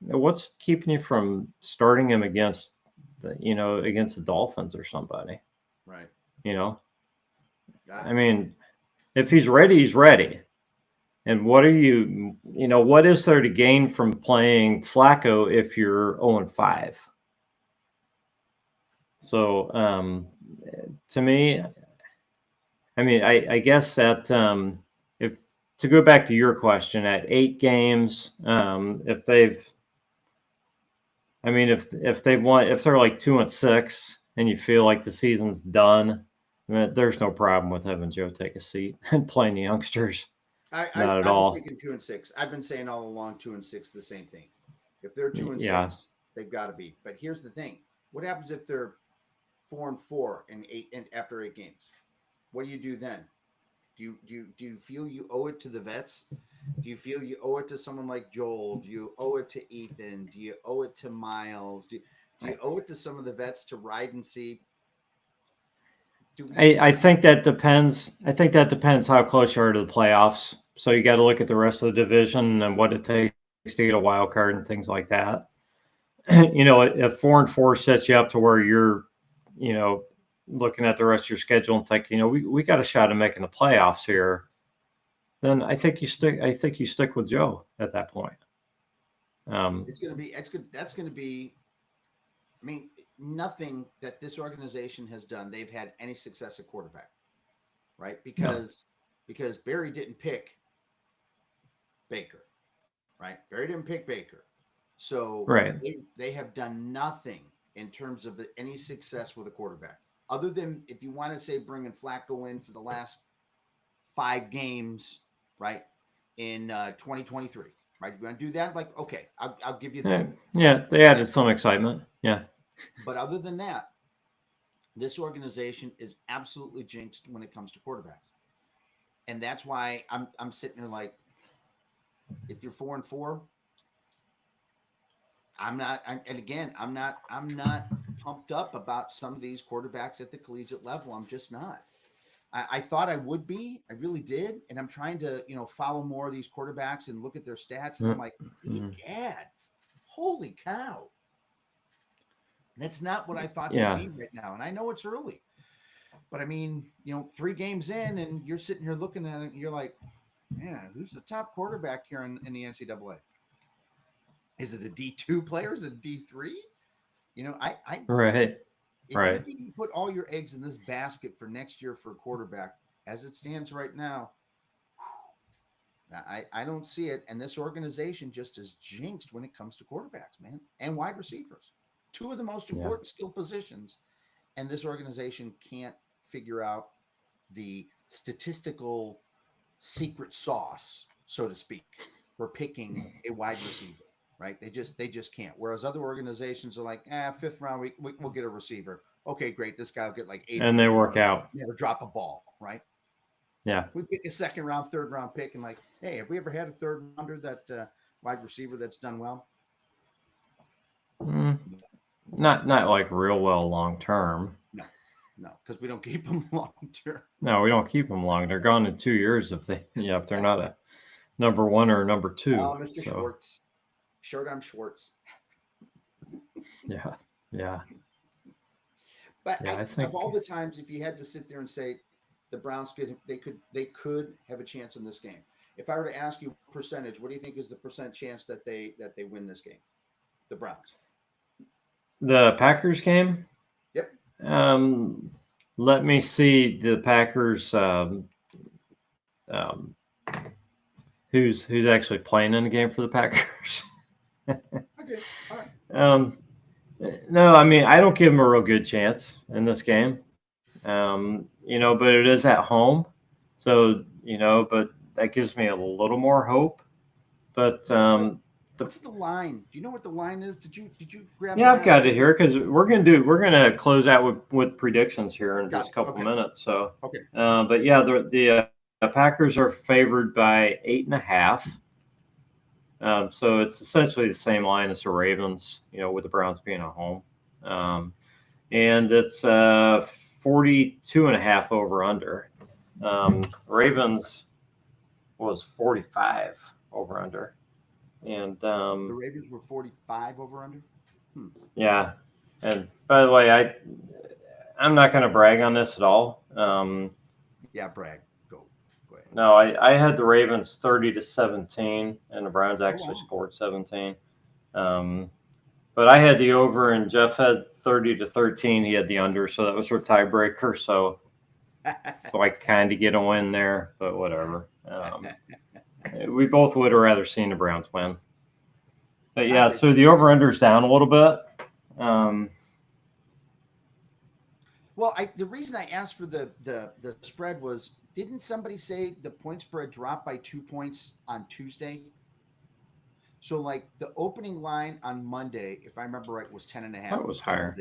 What's keeping you from starting him against the Dolphins or somebody? Right. I mean, if he's ready, he's ready. And what is there to gain from playing Flacco if you're 0-5? So, to me, I mean, I guess that if to go back to your question, at 8 games, if they're like 2-6 and you feel like the season's done, I mean, there's no problem with having Joe take a seat and playing the youngsters. Not at all. I was thinking 2-6. I've been saying all along 2-6, the same thing. If they're 2-6, they've got to be. But here's the thing: what happens if they're 4-4 and after 8 games? What do you do then? Do you feel you owe it to the vets? Do you feel you owe it to someone like Joel? Do you owe it to Ethan? Do you owe it to Miles? Do you owe it to some of the vets to ride and see? I think that depends. I think that depends how close you are to the playoffs. So you got to look at the rest of the division and what it takes to get a wild card and things like that. If 4-4 sets you up to where you're, looking at the rest of your schedule and thinking, we got a shot at making the playoffs here, then I think you stick with Joe at that point. It's going to be. I mean, nothing that this organization has done, they've had any success at quarterback, right? Because Barry didn't pick Baker, right? Barry didn't pick Baker. So right. They have done nothing in terms of any success with a quarterback, other than if you want to say bringing Flacco in for the last 5 games, right, in 2023, right? If you want to do that, like, okay, I'll give you that. Yeah, they added some excitement. Yeah. But other than that, this organization is absolutely jinxed when it comes to quarterbacks. And that's why I'm sitting there like, if you're 4-4, I'm not pumped up about some of these quarterbacks at the collegiate level. I'm just not. I thought I would be. I really did. And I'm trying to, follow more of these quarterbacks and look at their stats. And I'm like, egads, holy cow. That's not what I thought they'd be right now. And I know it's early. But I mean, 3 games in and you're sitting here looking at it and you're like, man, who's the top quarterback here in the NCAA? Is it a D2 player? Is it a D3? Right. If you can put all your eggs in this basket for next year for a quarterback, as it stands right now, I don't see it. And this organization just is jinxed when it comes to quarterbacks, man, and wide receivers. 2 of the most important skill positions. And this organization can't figure out the statistical secret sauce, so to speak, for picking a wide receiver, right? They just can't. Whereas other organizations are like, 5th round, we'll get a receiver. Okay, great. This guy will get like 8. And they work out. Never drop a ball, right? Yeah. We pick a 2nd round, 3rd round pick and like, hey, have we ever had a 3rd rounder that wide receiver that's done well? Not like real well long term. No, because we don't keep them long term. No, we don't keep them long. They're gone in 2 years if they're not number one or number two. Mr. So Schwartz, short arm Schwartz. yeah, yeah, But yeah. I of think all the times, if you had to sit there and say the Browns could have a chance in this game. If I were to ask you percentage, what do you think is the percent chance that they win this game? The Browns. the Packers game. Yep. Let me see the Packers. Um, who's actually playing in the game for the Packers? Okay. All right. um, no, I mean I don't give them a real good chance in this game. But it is at home, so but that gives me a little more hope. But What's the line? Do you know what the line is? Did you grab yeah, I've that? got it here because we're gonna close out with predictions here in just a couple Okay. minutes. So, Okay. but yeah, the Packers are favored by 8.5. So it's essentially the same line as the Ravens, with the Browns being at home. And it's 42.5 over under. Ravens was 45 over under. And The Ravens were 45 over under. yeah. And by the way, I'm not going to brag on this at all. Yeah, brag. Go ahead. No, I had the Ravens 30-17, and the Browns actually scored 17. But I had the over, and Jeff had 30-13. He had the under, so that was our tiebreaker. So I kind of get a win there, but whatever. We both would have rather seen the Browns win. But yeah, so the over/under is down a little bit. Well, the reason I asked for the spread was, didn't somebody say the point spread dropped by 2 points on Tuesday? So like the opening line on Monday, if I remember right, was 10.5. That was higher.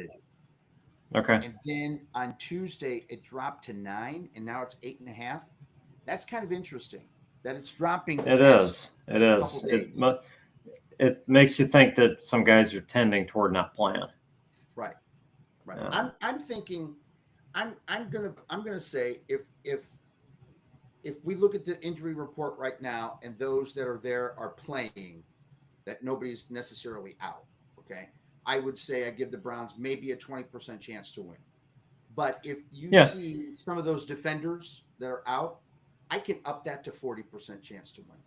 Okay. And then on Tuesday it dropped to 9, and now it's 8.5. That's kind of interesting that it's dropping. It is. It makes you think that some guys are tending toward not playing. Right. I'm thinking. I'm gonna say if we look at the injury report right now and those that are there are playing, that nobody's necessarily out. Okay, I would say I give the Browns maybe a 20% chance to win. But if you see some of those defenders that are out, I can up that to 40% chance to win.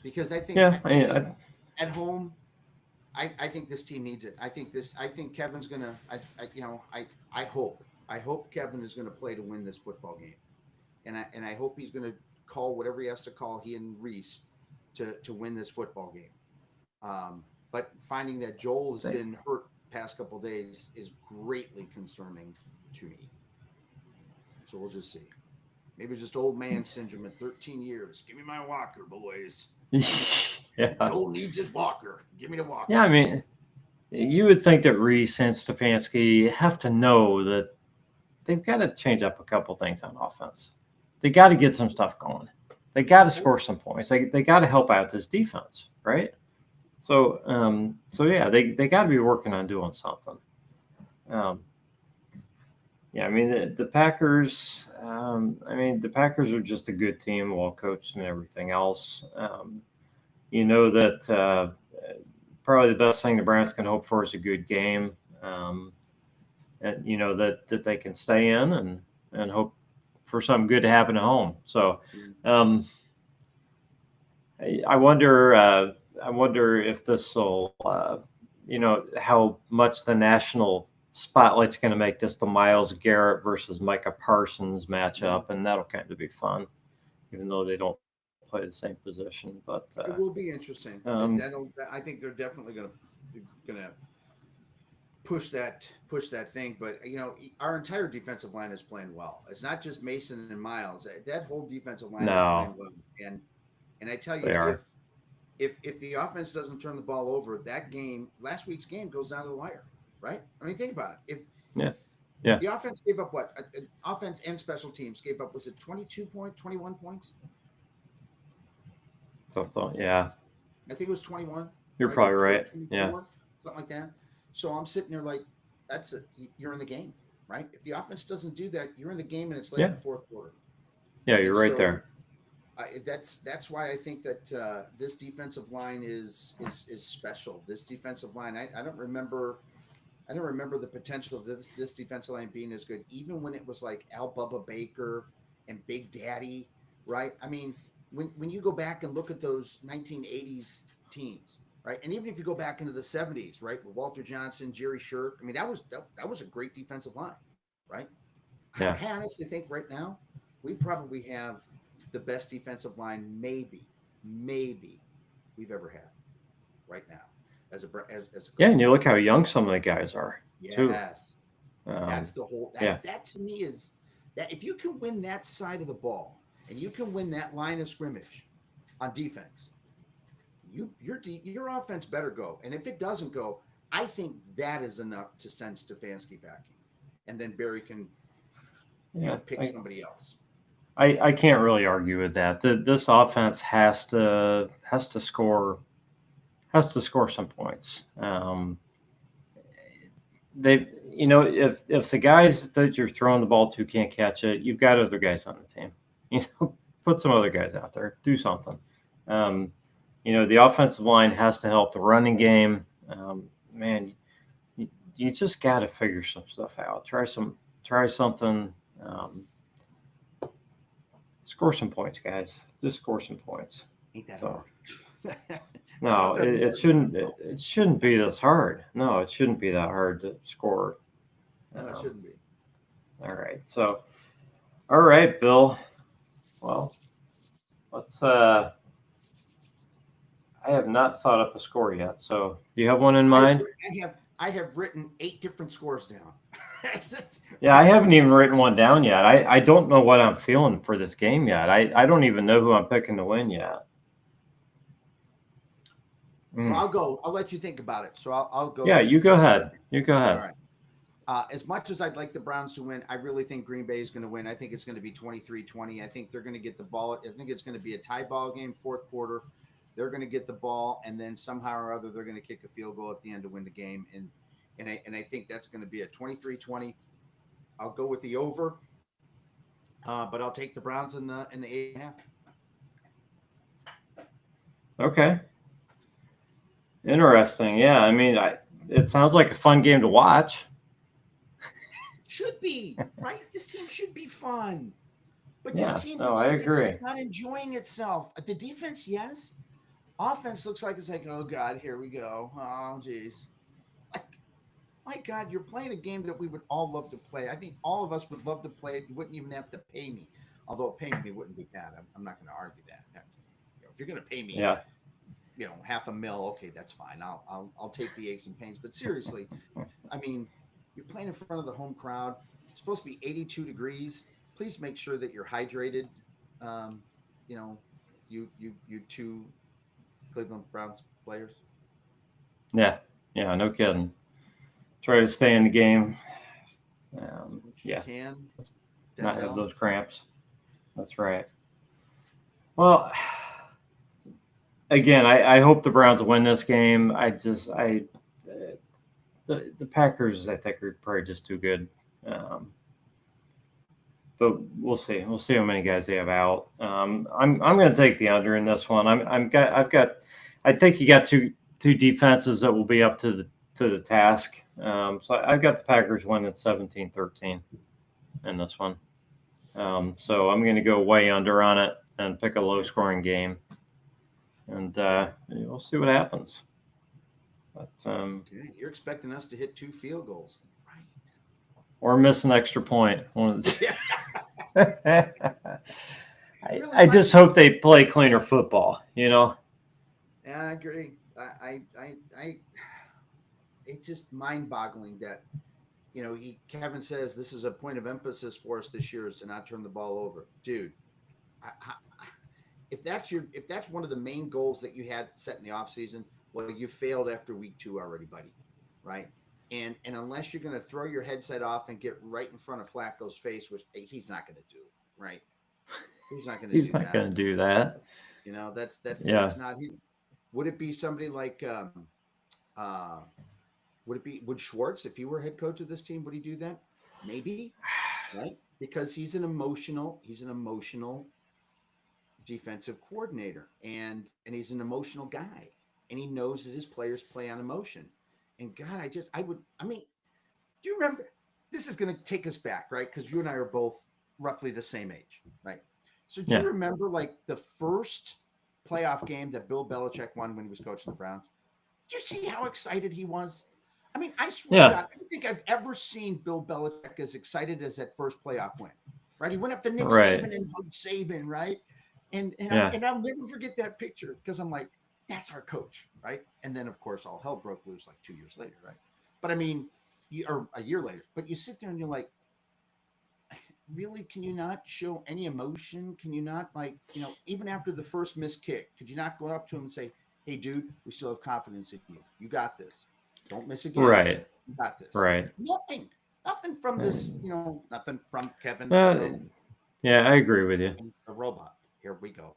Because I think, at home, I think this team needs it. I think Kevin's gonna. I hope Kevin is going to play to win this football game, and I hope he's going to call whatever he has to call, he and Reese, to win this football game. But finding that Joel has been hurt past couple of days is greatly concerning to me. So we'll just see. Maybe it's just old man syndrome at 13 years. Give me my walker, boys. Yeah. Joel needs his walker. Give me the walker. Yeah, I mean, you would think that Reese and Stefanski have to know that they've got to change up a couple things on offense. They got to get some stuff going. They got to score some points. They got to help out this defense, right? So yeah, they got to be working on doing something. Yeah, I mean the Packers. The Packers are just a good team, well coached, and everything else. That probably the best thing the Browns can hope for is a good game. And that they can stay in and hope for something good to happen at home. So I wonder if this will how much the national spotlight's going to make this the Myles Garrett versus Micah Parsons matchup, and that'll kind of be fun, even though they don't play the same position. But it will be interesting. I think they're definitely going to push that thing. But our entire defensive line is playing well. It's not just Mason and Myles. That whole defensive line is playing well. And I tell you, if the offense doesn't turn the ball over, last week's game goes down to the wire, right? I mean, think about it. The offense gave up what? Offense and special teams gave up, was it 21 points? Yeah. I think it was 21. You're probably right. Yeah. Something like that. So I'm sitting there like, you're in the game, right? If the offense doesn't do that, you're in the game, and it's late in the fourth quarter. Yeah, you're right there. That's why I think that this defensive line is special. This defensive line, I don't remember. I don't remember the potential of this defensive line being as good, even when it was like Al Bubba Baker and Big Daddy, right? I mean, when you go back and look at those 1980s teams, right, and even if you go back into the 70s, right, with Walter Johnson, Jerry Shirk, I mean, that was a great defensive line, right? Yeah. I honestly think right now we probably have the best defensive line, maybe we've ever had right now as a Yeah, club. and you look how young some of the guys are too. Yes, Um, that's the whole yeah, that to me is that if you can win that side of the ball and you can win that line of scrimmage on defense, your offense better go. And if it doesn't go, I think that is enough to send Stefanski packing, and then Barry can yeah. pick somebody else. I can't really argue with that. This offense has to score some points. They, if the guys that you're throwing the ball to can't catch it, you've got other guys on the team. Put some other guys out there, do something. Um, the offensive line has to help the running game. Man, you just got to figure some stuff out. Try something. Score some points, guys. Just score some points. Ain't that So hard? no, it shouldn't be this hard. No, it shouldn't be that hard to score. No, it shouldn't be. All right. So, all right, Bill. Well, let's. I have not thought up a score yet. So, do you have one in mind? I have written 8 different scores down. Yeah, I haven't even written one down yet. I don't know what I'm feeling for this game yet. I don't even know who I'm picking to win yet. Well, I'll go. I'll let you think about it. So I'll go. Yeah, you go ahead. You go All ahead. right. As much as I'd like the Browns to win, I really think Green Bay is going to win. I think it's going to be 23-20. I think they're going to get the ball. I think it's going to be a tie ball game, fourth quarter. They're going to get the ball, and then somehow or other, they're going to kick a field goal at the end to win the game. And I think that's going to be a 23-20. I'll go with the over, but I'll take the Browns in the 8.5. Okay. Interesting. Yeah, I mean, it sounds like a fun game to watch. Should be, right? This team should be fun. But Yeah, this team no, looks I like agree. it's just not enjoying itself. The defense, yes. Offense looks like it's like, oh God, here we go. Oh geez. Like, my God, you're playing a game that we would all love to play. I think all of us would love to play it. You wouldn't even have to pay me. Although paying me wouldn't be bad. I'm not going to argue that. If you're going to pay me, Yeah. $500,000, okay, that's fine. I'll take the aches and pains. But seriously, I mean, you're playing in front of the home crowd. It's supposed to be 82 degrees. Please make sure that you're hydrated. You two Cleveland Browns players. Yeah. Yeah. No kidding. Try to stay in the game. You can. Not have those cramps. That's right. Well, again, I hope the Browns win this game. The Packers, I think, are probably just too good. But we'll see. We'll see how many guys they have out. I'm going to take the under in this one. I think you got two defenses that will be up to the task. So I've got the Packers winning 17-13 in this one. So I'm going to go way under on it and pick a low scoring game, and we'll see what happens. But okay. You're expecting us to hit 2 field goals, right? Or miss an extra point. I just hope they play cleaner football. Yeah, I agree. I it's just mind-boggling that Kevin says this is a point of emphasis for us this year is to not turn the ball over, dude. If that's one of the main goals that you had set in the offseason, well, you failed after week 2 already, buddy, right? And unless you're going to throw your headset off and get right in front of Flacco's face, which he's not going to do, right? He's not going to. He's not going to do that. That's not him. Would it be somebody like would Schwartz, if he were head coach of this team, would he do that? Maybe, right? Because he's an emotional defensive coordinator, and he's an emotional guy, and he knows that his players play on emotion. And God, I mean, do you remember? This is going to take us back, right? Because you and I are both roughly the same age, right? So do you remember like the first playoff game that Bill Belichick won when he was coaching the Browns? Did you see how excited he was? I mean, I swear to God, I don't think I've ever seen Bill Belichick as excited as that first playoff win. Right? He went up to Nick Saban and hugged Saban, right? And I'll never forget that picture because I'm like, that's our coach, right? And then of course all hell broke loose like 2 years later, right? But I mean, or a year later. But you sit there and you're like, really, can you not show any emotion? Can you not, like, even after the first missed kick, could you not go up to him and say, hey, dude, we still have confidence in you. You got this. Don't miss again. Right. You got this. Right. Nothing from this, nothing from Kevin. Yeah, I agree with you. A robot. Here we go.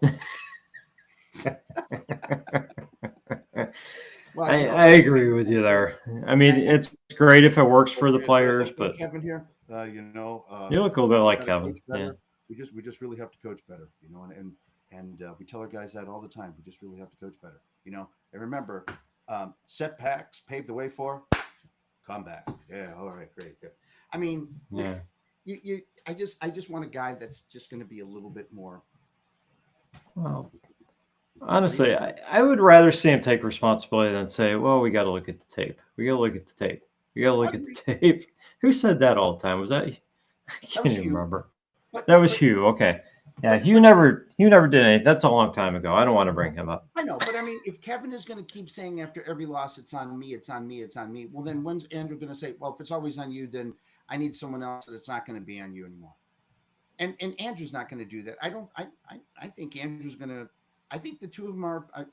Well, I agree with you there. I mean, it's great if it works for the players, but Kevin here, you look a little bit like Kevin. Yeah. We just really have to coach better, and we tell our guys that all the time. We just really have to coach better, And remember, setbacks pave the way for comeback. Yeah, all right, great, good. I mean, yeah. I just want a guy that's just going to be a little bit more. Well, honestly, I would rather see him take responsibility than say, well, we got to look at the tape. We got to look at the tape. We got to look at the tape. Who said that all the time? Was that? I can't even remember. That was Hugh. Okay. Yeah, Hugh never did anything. That's a long time ago. I don't want to bring him up. I know, but I mean, if Kevin is going to keep saying after every loss, it's on me, it's on me, it's on me, well, then when's Andrew going to say, well, if it's always on you, then I need someone else that it's not going to be on you anymore? And Andrew's not going to do that. I think Andrew's going to. I think the two of them are. I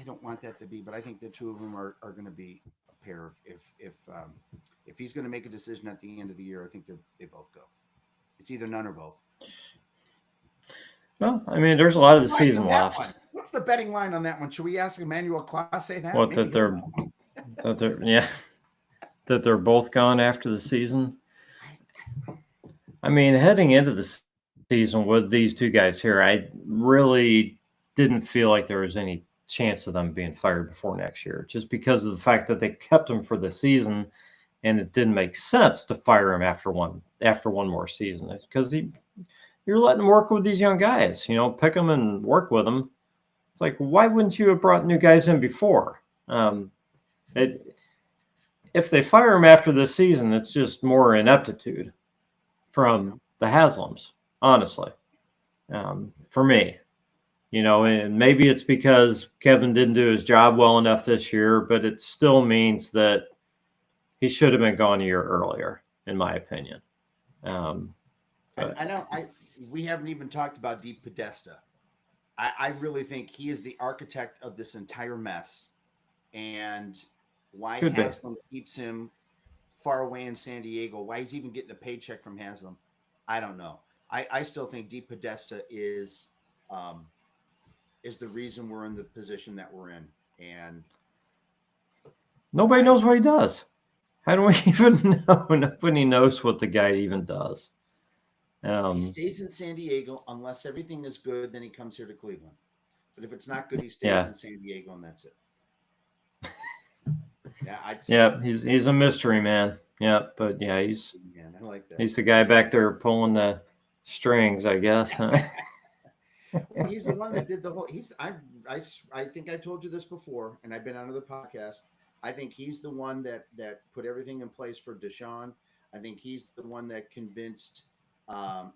don't want that to be, but I think the two of them are going to be a pair. If he's going to make a decision at the end of the year, I think they both go. It's either none or both. Well, I mean, there's a lot of the season left. What's the betting line on that one? Should we ask Emmanuel Class say that? What, that they're both gone after the season? I mean, heading into the season with these two guys here, I really didn't feel like there was any chance of them being fired before next year, just because of the fact that they kept him for the season, and it didn't make sense to fire him after one more season. It's because you're letting him work with these young guys, pick them and work with them. It's like, why wouldn't you have brought new guys in before? If they fire him after this season, it's just more ineptitude from the Haslams, honestly, for me. And maybe it's because Kevin didn't do his job well enough this year, but it still means that he should have been gone a year earlier, in my opinion. We haven't even talked about Deep Podesta. I really think he is the architect of this entire mess, and why Haslam keeps him far away in San Diego, why he's even getting a paycheck from Haslam, I don't know. I still think Deep Podesta is the reason we're in the position that we're in, and nobody knows what he does. How do we even know? Nobody knows what the guy even does. He stays in San Diego unless everything is good. Then he comes here to Cleveland. But if it's not good, he stays in San Diego, and that's it. He's a mystery man. Yeah, but I like that. He's the guy back there pulling the strings, I guess. Huh? Well, he's the one that did the whole. I think I told you this before, and I've been on other podcasts. I think he's the one that put everything in place for Deshaun. I think he's the one that convinced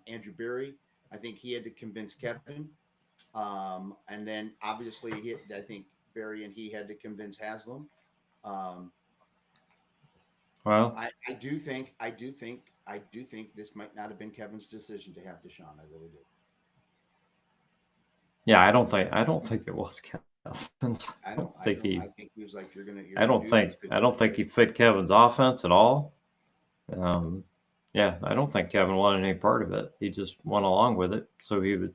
Andrew Berry. I think he had to convince Kevin, and then obviously I think Berry and he had to convince Haslam. Well, I do think this might not have been Kevin's decision to have Deshaun. I really do. Yeah, I don't think it was Kevin's. I think he was like, I don't think he fit Kevin's offense at all. I don't think Kevin wanted any part of it. He just went along with it, so he would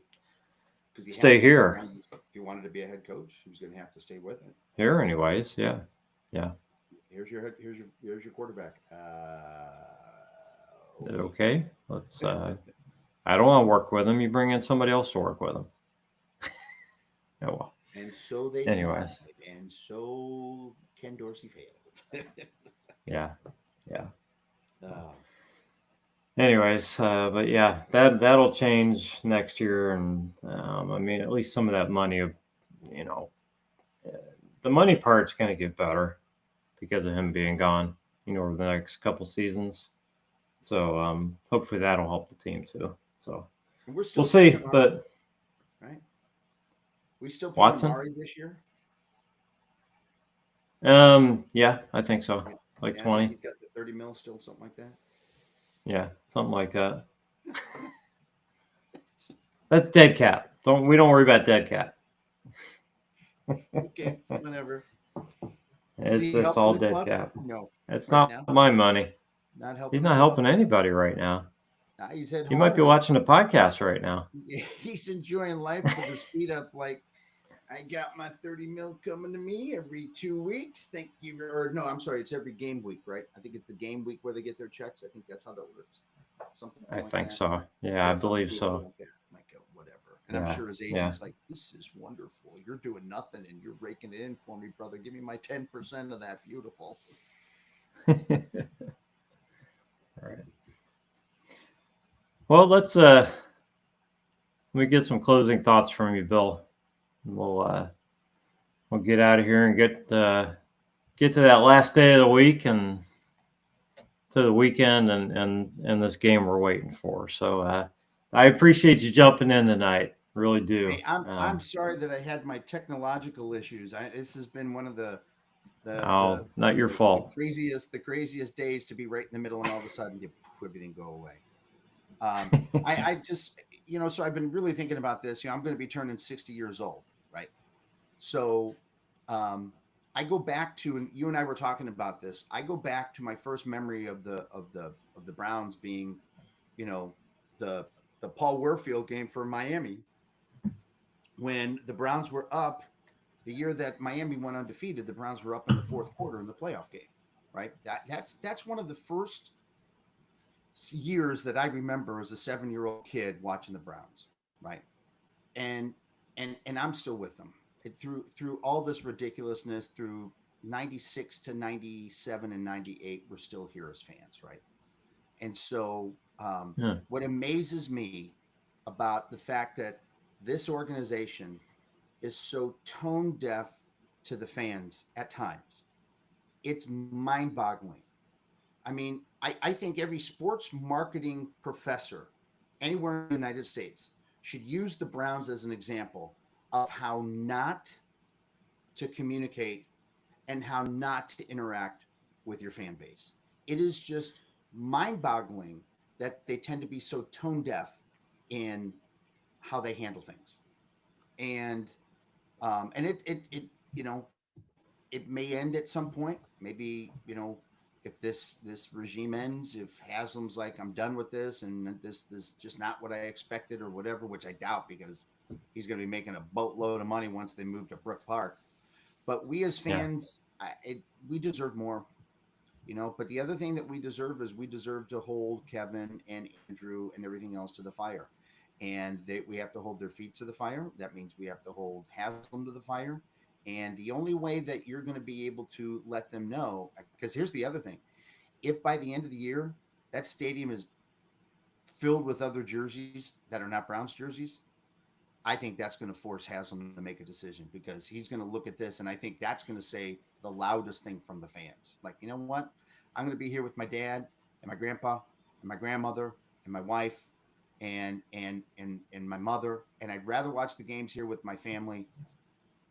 stay here. If he wanted to be a head coach, he was going to have to stay with it. Here, anyways. Yeah. Here's your quarterback. Okay, let's I don't want to work with him. You bring in somebody else to work with him. Oh well. And so they tried, Anyways, and so Ken Dorsey failed. yeah, yeah. uh, Anyways, but yeah, that'll change next year, and I mean, at least some of that money, you know, uh, the money part's going to get better because of him being gone, over the next couple seasons. So hopefully that'll help the team too. So and we're we'll still paying see. Amari, But right? We still paying Watson, Amari this year? yeah, I think so. Yeah, Like yeah. I think 20, he's got the 30 mil still, something like that. yeah, something like that. That's dead cap. We don't worry about dead cap. Okay, whatever. Is It's he it's helping all the dead club? cap. No, It's right not now, my money. not He's helping the not club. helping anybody right now. He's at He might be home. watching the podcast right now. He's enjoying life with his feet up. Like, I got my 30 mil coming to me every 2 weeks. Thank you. Or no, I'm sorry. It's every game week, right? I think it's the game week where they get their checks. I think that's how that works. Something I like think that. so. Yeah, I Something believe goofy so. like that. Like, whatever. And I'm Yeah, sure his yeah. agent's like, this is wonderful. You're doing nothing and you're raking it in for me, brother. Give me my 10% of that. Beautiful. All right. Well, let me get some closing thoughts from you, Bill. We'll get out of here and get to that last day of the week and to the weekend and this game we're waiting for. So I appreciate you jumping in tonight. Really do. Hey, I'm sorry that I had my technological issues. This has been one of the Oh, the not your fault. craziest days to be right in the middle, and all of a sudden you everything go away. I just so I've been really thinking about this. I'm going to be turning 60 years old, right? So um, I go back to, and you and I were talking about this. I go back to my first memory of the Browns being, you know, the the Paul Warfield game for Miami when the Browns were up the year that Miami went undefeated. The Browns were up in the fourth quarter in the playoff game, right? That's one of the first years that I remember as a 7-year-old kid watching the Browns, right? And and I'm still with them. Through all this ridiculousness, through 96 to 97 and 98, we're still here as fans, right? And so, Yeah. what amazes me about the fact that this organization is so tone deaf to the fans at times, it's mind boggling. I mean, I think every sports marketing professor anywhere in the United States should use the Browns as an example of how not to communicate and how not to interact with your fan base. It is just mind boggling that they tend to be so tone deaf in how they handle things. And it it may end at some point. Maybe if this regime ends, if Haslam's like I'm done with this and this just not what I expected or whatever, which I doubt because he's going to be making a boatload of money once they move to Brook Park. But we as Yeah. fans, we deserve more. But the other thing that we deserve is we deserve to hold Kevin and Andrew and everything else to the fire, and we have to hold their feet to the fire. That means we have to hold Haslam to the fire, and the only way that you're going to be able to let them know, because here's the other thing: if by the end of the year that stadium is filled with other jerseys that are not Browns jerseys, I think that's going to force Haslam to make a decision because he's going to look at this, and I think that's going to say the loudest thing from the fans. Like, you know what? I'm going to be here with my dad and my grandpa and my grandmother and my wife and my mother, and I'd rather watch the games here with my family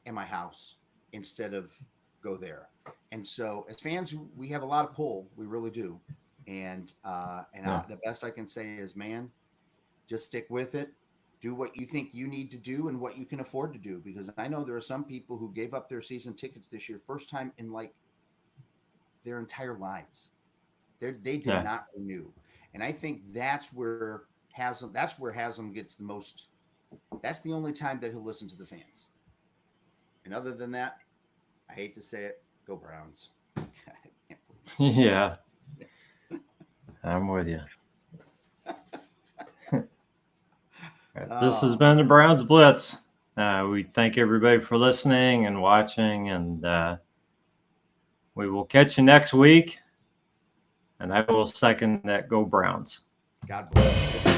and my house instead of go there. And so, as fans, we have a lot of pull. We really do. Yeah. The best I can say is, man, just stick with it. Do what you think you need to do and what you can afford to do. Because I know there are some people who gave up their season tickets this year, first time in like their entire lives. They did Yeah. not renew, and I think that's where Haslam gets the most. That's the only time that he'll listen to the fans. And other than that, I hate to say it, go Browns. God, I can't believe it's still. Yeah. I'm with you. This has Oh. been the Browns Blitz. We thank everybody for listening and watching, and we will catch you next week. And I will second that. Go Browns. God bless.